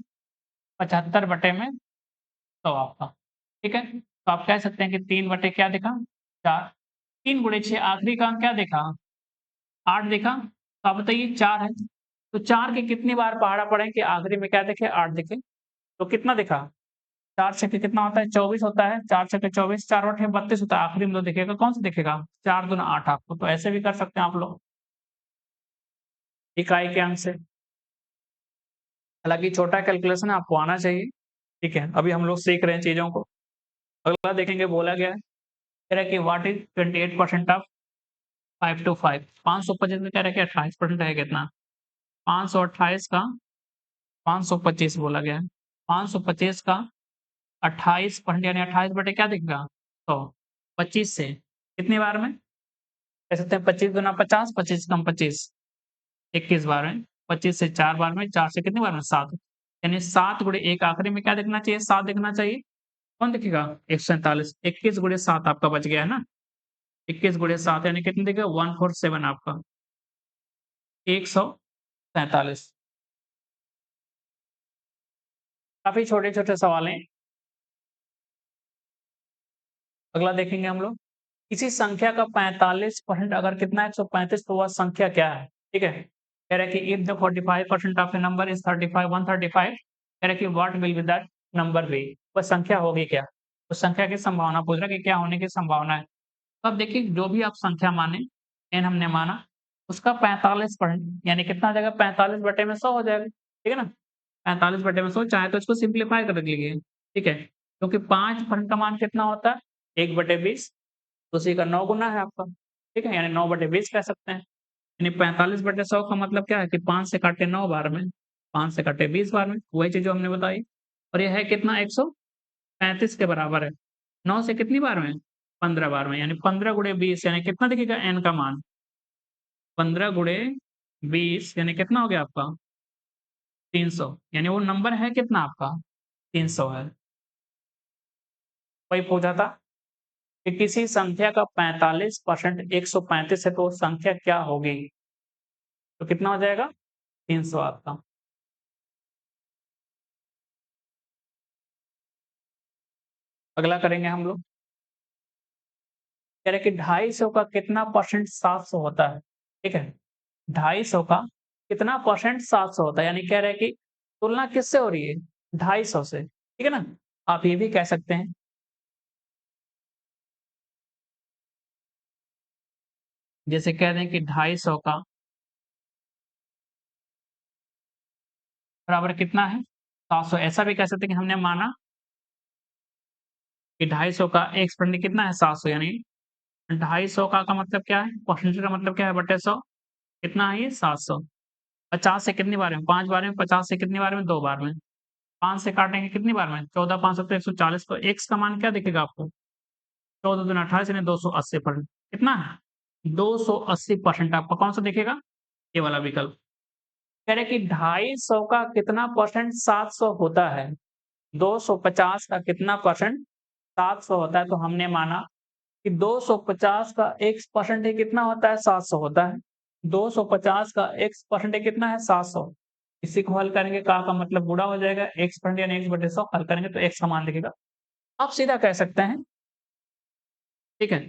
75 बटे में 100 आपका, ठीक है? तो आप कह सकते हैं कि 3 बटे क्या दिखा 4, 3 गुणे 6 आखिरी का अंक क्या दिखा 8 दिखा। तो आप बताइए 4 है, तो 4 के कितनी बार पहाड़ा पढ़ें कि आखिरी में क्या दिखे 8 दिखे? तो कितना दिखा 4 छक्के कितना होता है 24 होता है, 4 छक्के 24, 4 आठे 32 होता है, आखिरी में 2 दिखेगा, कौन सा दिखेगा 4 दूना 8 आपको। तो ऐसे भी कर सकते हैं आप लोग इकाई के अंक से। हालाँकि छोटा कैलकुलेशन आपको आना चाहिए, ठीक है? अभी हम लोग सीख रहे हैं चीज़ों को। अगला देखेंगे बोला गया है, कह रहा है कि व्हाट इज़ 28% ऑफ 5 to 5 525 में कह रहा है कि 28% है कितना? 528 का 525 बोला गया है। 525 का 28% यानी 28 बटे क्या दिखेगा? 100 25 से कितनी बार में? कह सकते हैं 25 दूना 50, 25 कम 25 21 बार में, 25 से 4 बार में, 4 से कितनी बार में? 7 यानी 7 गुणे 1 आखिरी में क्या दिखना चाहिए? 7 दिखना चाहिए। कौन दिखेगा? 147 21 गुणे 7 आपका बच गया है ना? 21 गुणे 7 यानी कितने दिखेगा? 147 आपका 147। काफ़ी छोटे-छोटे सवाल हैं। अगला देखेंगे हम लोग। किसी संख्या का 45% अगर कितना है 135 तो वह संख्या क्या है? ठीक है? कह रहा है कि if the 45% of a number is 35 135 कह रहा है कि what will be that number be? वह संख्या होगी क्या? उस संख्या की संभावना पूछ रहा है कि क्या होने की संभावना है? तो अब देखिए जो भी आप संख्या माने, n हमने माना, उसका 45% यानी कितना हो जाएगा 45 बटे में 100 हो जाएगा, ठीक है ना? 45 बटे में 100 चाहे तो इसको सिम्प्लीफाई कर लीजिए, ठीक है? क्योंकि 5% का मान कितना होता है? 1/20 उसी का 9 गुना है आपका, ठीक है? यानी 9/20 कह सकते हैं। यानी 45/100 का मतलब क्या है कि 5 से काटे 9 बार में, 5 से काटे 20 बार में, वही चीज़ जो हमने बताई। और ये है कितना 135 के बराबर है। 9 से कितनी बार में? 15 बार में, यानी 15 गुणे 20 यानी कितना दिखेगा n का मान? 15 गुणे 20 यानी कितना हो गया आपका? 300 यानी वो नंबर है कितना आपका? 300 है। वही पूछा था कि किसी संख्या का 45% 135 है तो वो संख्या क्या होगी? तो कितना हो जाएगा? 300 आपका। अगला करेंगे हम लोग। कह रहे हैं कि 250 का कितना परसेंट 700 होता है? ठीक है? 250 का कितना परसेंट 700 होता है? यानी कह रहे हैं कि तुलना किससे हो रही है? 250 से, ठीक है ना? आप ये भी कह सकते हैं जैसे कह दें कि 250 का बराबर कितना है? 700 ऐसा भी कह सकते हैं कि हमने माना कि 250 का 1% कितना है? 700 यानी 250 का मतलब क्या है? परसेंटेज का मतलब क्या है? बटे 100 कितना है ये? 700। 50 से कितनी बार में? 5 बार में, 50 से कितनी बार में? 2 बार में। 5 से काटेंगे कितनी बार में? 14 5 सत्ते 140 तो x का मान क्या दिखेगा आपको? 14 दूनी 28 यानी 280%। कितना है? 280% आपका कौन-सा दिखेगा? ये वाला विकल्प। कह रहे हैं कि 250 का कितना परसेंट 700 होता है? 250 का कितना परसेंट 700 होता है? तो हमने माना कि 250 का x% ही कितना होता है? 700 होता है। 250 का x% कितना है? 700। इसी को हल करेंगे का मतलब गुणा हो जाएगा x% यानी x/100 हल करेंगे तो x का मान दिखेगा। आप सीधा कह सकते हैं, ठीक है,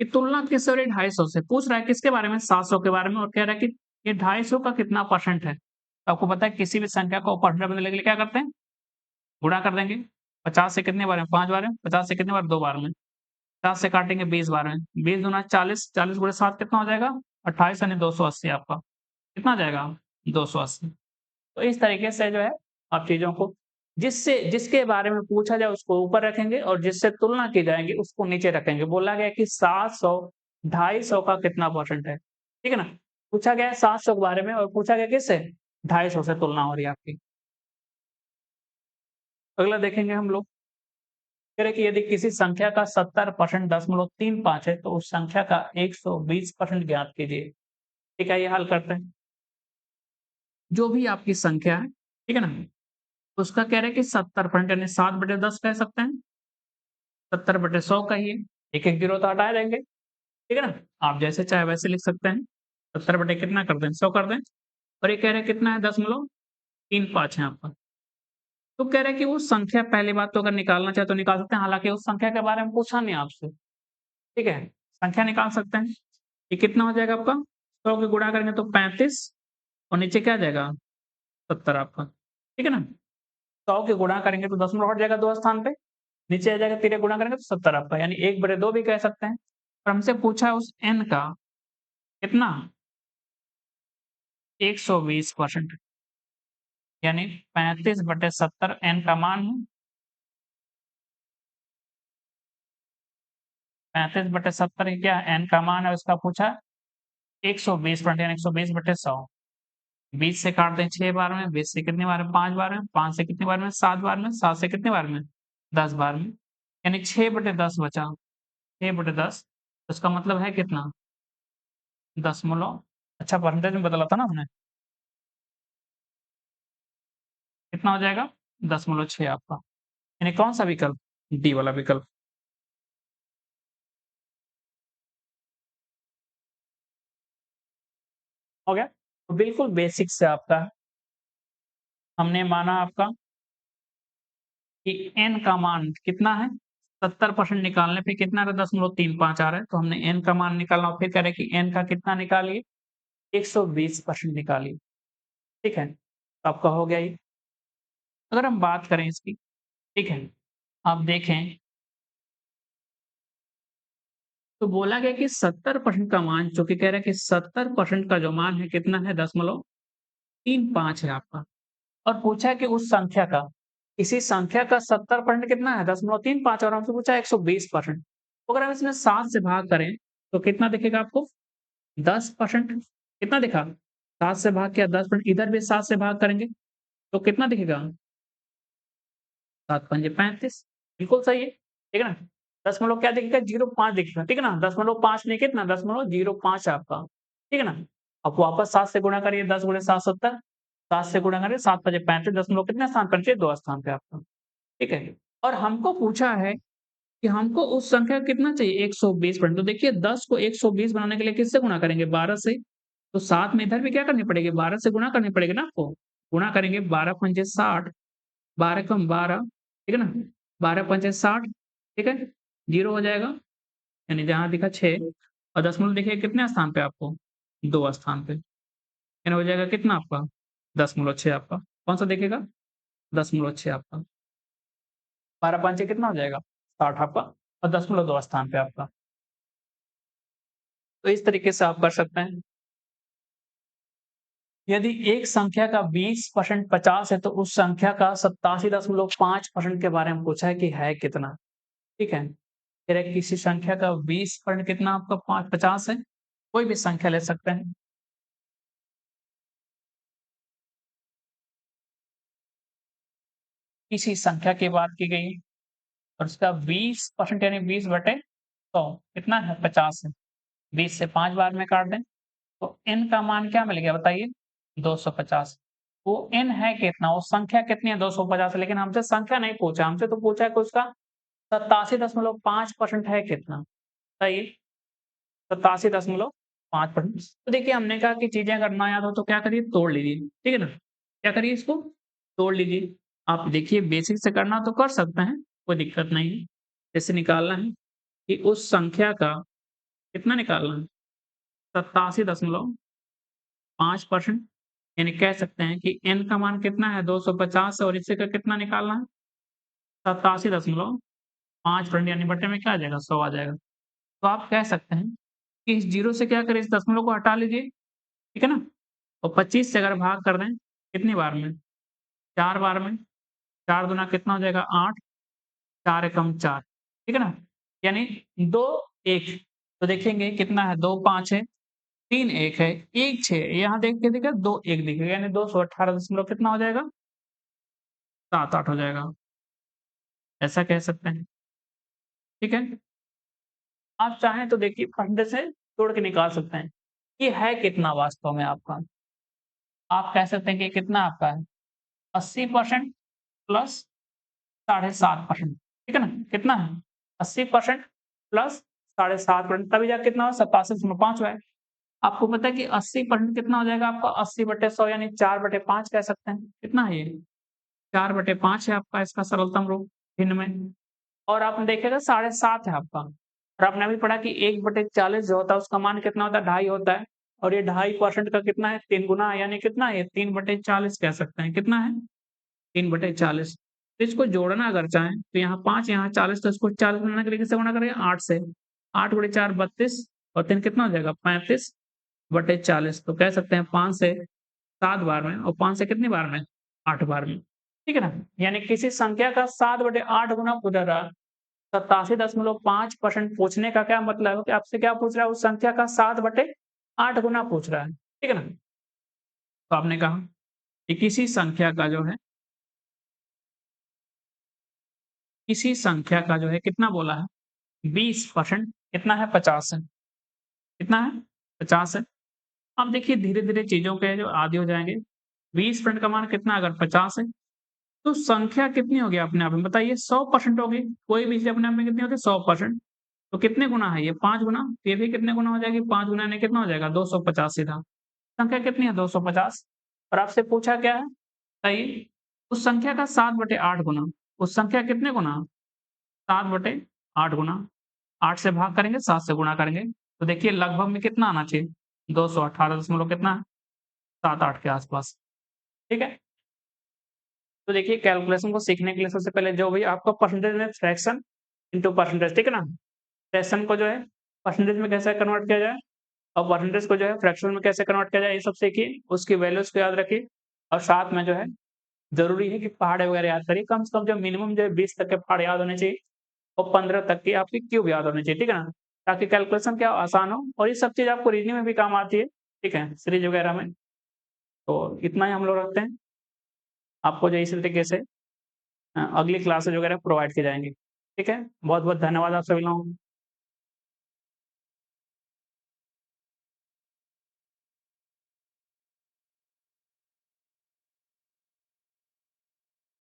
कि तुलना किससे हो रही है 250 से। पूछ रहा है किसके बारे में? 700 के बारे में और कह रहा है कि ये 250 का कितना परसेंट है? तो आपको पता है किसी भी संख्या को परसेंट में लेने के लिए क्या करते हैं? गुणा कर देंगे। 50 से कितनी बार में? 5 बार में। 50 से कितनी बार? 2 बार में। 50 से काटेंगे 20 बार में। 20 दूना 40, 40 गुणे 7 कितना हो जाएगा? 28 यानी 280 आपका। कितना आ जाएगा? 280। तो इस तरीके से जो है आप चीज़ों को जिससे जिसके बारे में पूछा जाए उसको ऊपर रखेंगे और जिससे तुलना की जाएगी उसको नीचे रखेंगे। बोला गया है कि 700 250 का कितना परसेंट है, ठीक है ना? पूछा गया है 700 के बारे में और पूछा गया किससे? 250 से तुलना हो रही है आपकी। अगला देखेंगे हम लोग, कह रहे हैं कि यदि किसी संख्या का 70% 0.35 है तो उस संख्या का 120% ज्ञात कीजिए। ठीक है, ये हल करते हैं। जो भी आपकी संख्या है, ठीक है ना? उसका कह रहे हैं कि 70% यानी 7/10 कह सकते हैं। 70/100 कहिए, एक-एक जीरो तो हटा देंगे, ठीक है ना? आप जैसे चाहे वैसे लिख सकते हैं। 70 बटे कितना कर दें? 100 कर दें और ये कह रहे हैं कितना है 0.35 है आपका। तो कह रहे हैं कि वो संख्या पहली बात तो अगर निकालना चाहे तो निकाल सकते हैं, हालाँकि उस संख्या के बारे में पूछा नहीं आपसे, ठीक है? संख्या निकाल सकते हैं। ये कितना हो जाएगा आपका? 100 के गुणा करेंगे तो 35 और नीचे क्या आ जाएगा? 70 आपका, ठीक है ना? 100 के गुणा करेंगे तो दशमलव हट जाएगा 2 स्थान पे, नीचे आ जाएगा तिरे गुणा करेंगे तो 70 आपका, यानी 1/2 भी कह सकते हैं। और हमसे पूछा है उस n का कितना? 120% यानी 35/70 n का मान है। 35/70 क्या है? n का मान है उसका पूछा 120% यानी 120/100। 20 से काट दें 6 बार में, 20 से कितनी बार में? 5 बार में, 5 से कितनी बार में? 7 बार में, 7 से कितनी बार में? 10 बार में, यानी 6/10 बचा। 6/10 उसका मतलब है कितना? दशमलव अच्छा परसेंटेज में बदला था ना हमने, कितना हो जाएगा? 0.6 आपका, यानी कौन-सा विकल्प? डी वाला विकल्प। हो गया? तो बिल्कुल बेसिक से आपका हमने माना आपका कि n का मान कितना है? 70% निकालने पे कितना आ रहा है? 0.35 आ रहा है, तो हमने n का मान निकालना और फिर कह रहे हैं कि n का कितना निकालिए? 120% निकालिए, ठीक है? तो आपका हो गया ये। अगर हम बात करें इसकी, ठीक है? आप देखें तो बोला गया कि 70% का मान जो कि कह रहा है कि 70% का जो मान है कितना है? 0.35 है आपका और पूछा है कि उस संख्या का, इसी संख्या का 70% कितना है? 0.35 और हमसे पूछा है 120%। तो अगर हम इसमें 7 से भाग करें तो कितना दिखेगा आपको? 10%। कितना दिखा? 7 से भाग किया 10%, इधर भी 7 से भाग करेंगे तो कितना दिखेगा? 7 पंजे 35, बिल्कुल सही है, ठीक है ना? दशमलव क्या दिखेगा? 0.5 दिखेगा, ठीक है ना? 0.5 नहीं कितना? 0.05 आपका, ठीक है ना? अब वापस 7 से गुणा करिए, 10 गुणे 7 70, 7 से गुणा करिए 7 पचे 35, दशमलव कितने स्थान पर चाहिए? 2 स्थान पे आपका, ठीक है? और हमको पूछा है कि हमको उस संख्या का कितना चाहिए? 120%। तो देखिए 10 को 120 बनाने के लिए किससे गुणा करेंगे? 12 से। तो साथ में इधर भी क्या करनी पड़ेगी? 12 से गुणा करनी पड़ेगी ना आपको। गुणा करेंगे 12 पंजे 60, 12 कम 12, ठीक है ना? 12 पंचे 60, ठीक है? 0 हो जाएगा, यानी जहाँ दिखा 6 और दशमलव देखिए कितने स्थान पे आपको? 2 स्थान पे, यानी हो जाएगा कितना आपका? 0.6 आपका। कौन-सा दिखेगा? 0.6 आपका। 12 पंचे कितना हो जाएगा? 60 आपका और 0.2 स्थान पे आपका। तो इस तरीके से आप कर सकते हैं। यदि एक संख्या का 20% 50 है तो उस संख्या का 87.5% के बारे में पूछा है कि है कितना? ठीक है? फिर एक किसी संख्या का 20% कितना आपका 50 है? कोई भी संख्या ले सकते हैं। किसी संख्या की बात की गई है और उसका 20% यानी 20/100 कितना है? 50 है। 20 से 5 बार में काट दें तो n का मान क्या मिल गया बताइए? 250। वो n है कितना? वो संख्या कितनी है? 250 लेकिन हमसे संख्या नहीं पूछा, हमसे तो पूछा है कि उसका 87.5% है कितना? बताइए 87.5%। तो देखिए हमने कहा कि चीज़ें अगर ना याद हो तो क्या करिए? तोड़ लीजिए, ठीक है ना? क्या करिए इसको? तोड़ लीजिए। आप देखिए बेसिक से करना तो कर सकते हैं, कोई दिक्कत नहीं है। जैसे निकालना है कि उस संख्या का कितना निकालना है? 87.5% यानी कह सकते हैं कि n का मान कितना है? 250 और इसी का कितना निकालना है? 87.5% यानी बटे में क्या आ जाएगा? 100 आ जाएगा। तो आप कह सकते हैं कि इस 0 से क्या करें? इस दशमलव को हटा लीजिए, ठीक है ना? और 25 से अगर भाग कर दें, कितनी बार में? 4 बार में। 4 दूना कितना हो जाएगा? 8, 4 एकम 4, ठीक है ना? यानी 2, 1 तो देखेंगे कितना है? 2 5 है, 3 1 है, 1 6 है। यहाँ देख के देखिए 2 1 दिखेगा यानी 218 दशमलव कितना हो जाएगा? 7 8 हो जाएगा। ऐसा कह सकते हैं, ठीक है? आप चाहें तो देखिए फंडे से तोड़ के निकाल सकते हैं। ये है कितना वास्तव में आपका? आप कह सकते हैं कि कितना आपका है 80% प्लस 7.5%, ठीक है ना? कितना है? 80% प्लस 7.5%, तभी जाके कितना हुआ 87.5 हुआ है। आपको पता है कि 80% कितना हो जाएगा आपका 80/100 यानी 4/5 कह सकते हैं। कितना है ये? 4/5 है आपका इसका सरलतम रूप भिन्न में। और आपने देखिएगा 7.5 है आपका। और आपने अभी पढ़ा कि 1/40 जो होता है उसका मान कितना होता है? 2.5 होता है। और ये 2.5% का कितना है? 3 गुना है, यानी कितना है ये? 3/40 कह सकते हैं। कितना है? 3/40। तो इसको जोड़ना अगर चाहें तो यहाँ 5 यहाँ 40, तो इसको 40 बनाने के लिए किससे गुणा करेंगे? 8 से। 8 गुणे 4 32 और 3 कितना हो जाएगा? 35/40। तो कह सकते हैं 5 से 7 बार में और 5 से कितनी बार में? 8 बार में। ठीक है ना? यानी किसी संख्या का 7/8 गुना पूछा रहा है। 87.5% पूछने का क्या मतलब है कि आपसे क्या पूछ रहा है? उस संख्या का 7/8 गुना पूछ रहा है। ठीक है ना? तो आपने कहा कि किसी संख्या का जो है कितना बोला है? 20%, कितना है? 50 है। कितना है? 50 है। अब देखिए धीरे-धीरे चीज़ों के जो आदी हो जाएँगे। 20% का मान कितना अगर 50 है, तो संख्या कितनी होगी अपने आप में बताइए? 100% होगी। कोई भी चीज़ अपने आप में कितनी होती है? 100%। तो कितने गुना है ये? 5 गुना। तो ये भी कितने गुना हो जाएगी? 5 गुना यानी कितना हो जाएगा? 250 सीधा। संख्या कितनी है? 250। और आपसे पूछा क्या है? बताइए, उस संख्या का 7/8 गुना। उस संख्या कितने गुना? 7/8 गुना। 8 से भाग करेंगे, 7 से गुणा करेंगे। तो देखिए लगभग में कितना आना चाहिए? 218 दशमलव कितना? 78 के आस-पास। ठीक है? तो देखिए कैलकुलेशन को सीखने के लिए सबसे पहले जो भी आपका परसेंटेज में फ्रैक्शन इंटू परसेंटेज, ठीक है ना? फ्रैक्शन को जो है परसेंटेज में कैसे कन्वर्ट किया जाए और परसेंटेज को जो है फ्रैक्शन में कैसे कन्वर्ट किया जाए, ये सब सीखिए। उसकी वैल्यूज़ को याद रखिए और साथ में जो है ज़रूरी है कि पहाड़े वगैरह याद करिए। कम से कम जो मिनिमम जो है 20 तक के पहाड़ याद होने चाहिए और 15 तक की आपकी क्यूब याद होनी चाहिए, ठीक है ना? ताकि कैलकुलेशन क्या आसान हो और ये सब चीज़ आपको रीजनिंग में भी काम आती है, ठीक है? सीरीज़ वगैरह में। तो इतना ही हम लोग रखते हैं। आपको जो इसी तरीके से अगली क्लासेज़ वगैरह प्रोवाइड की जाएँगी। ठीक है? बहुत-बहुत धन्यवाद आप सभी लोगों का।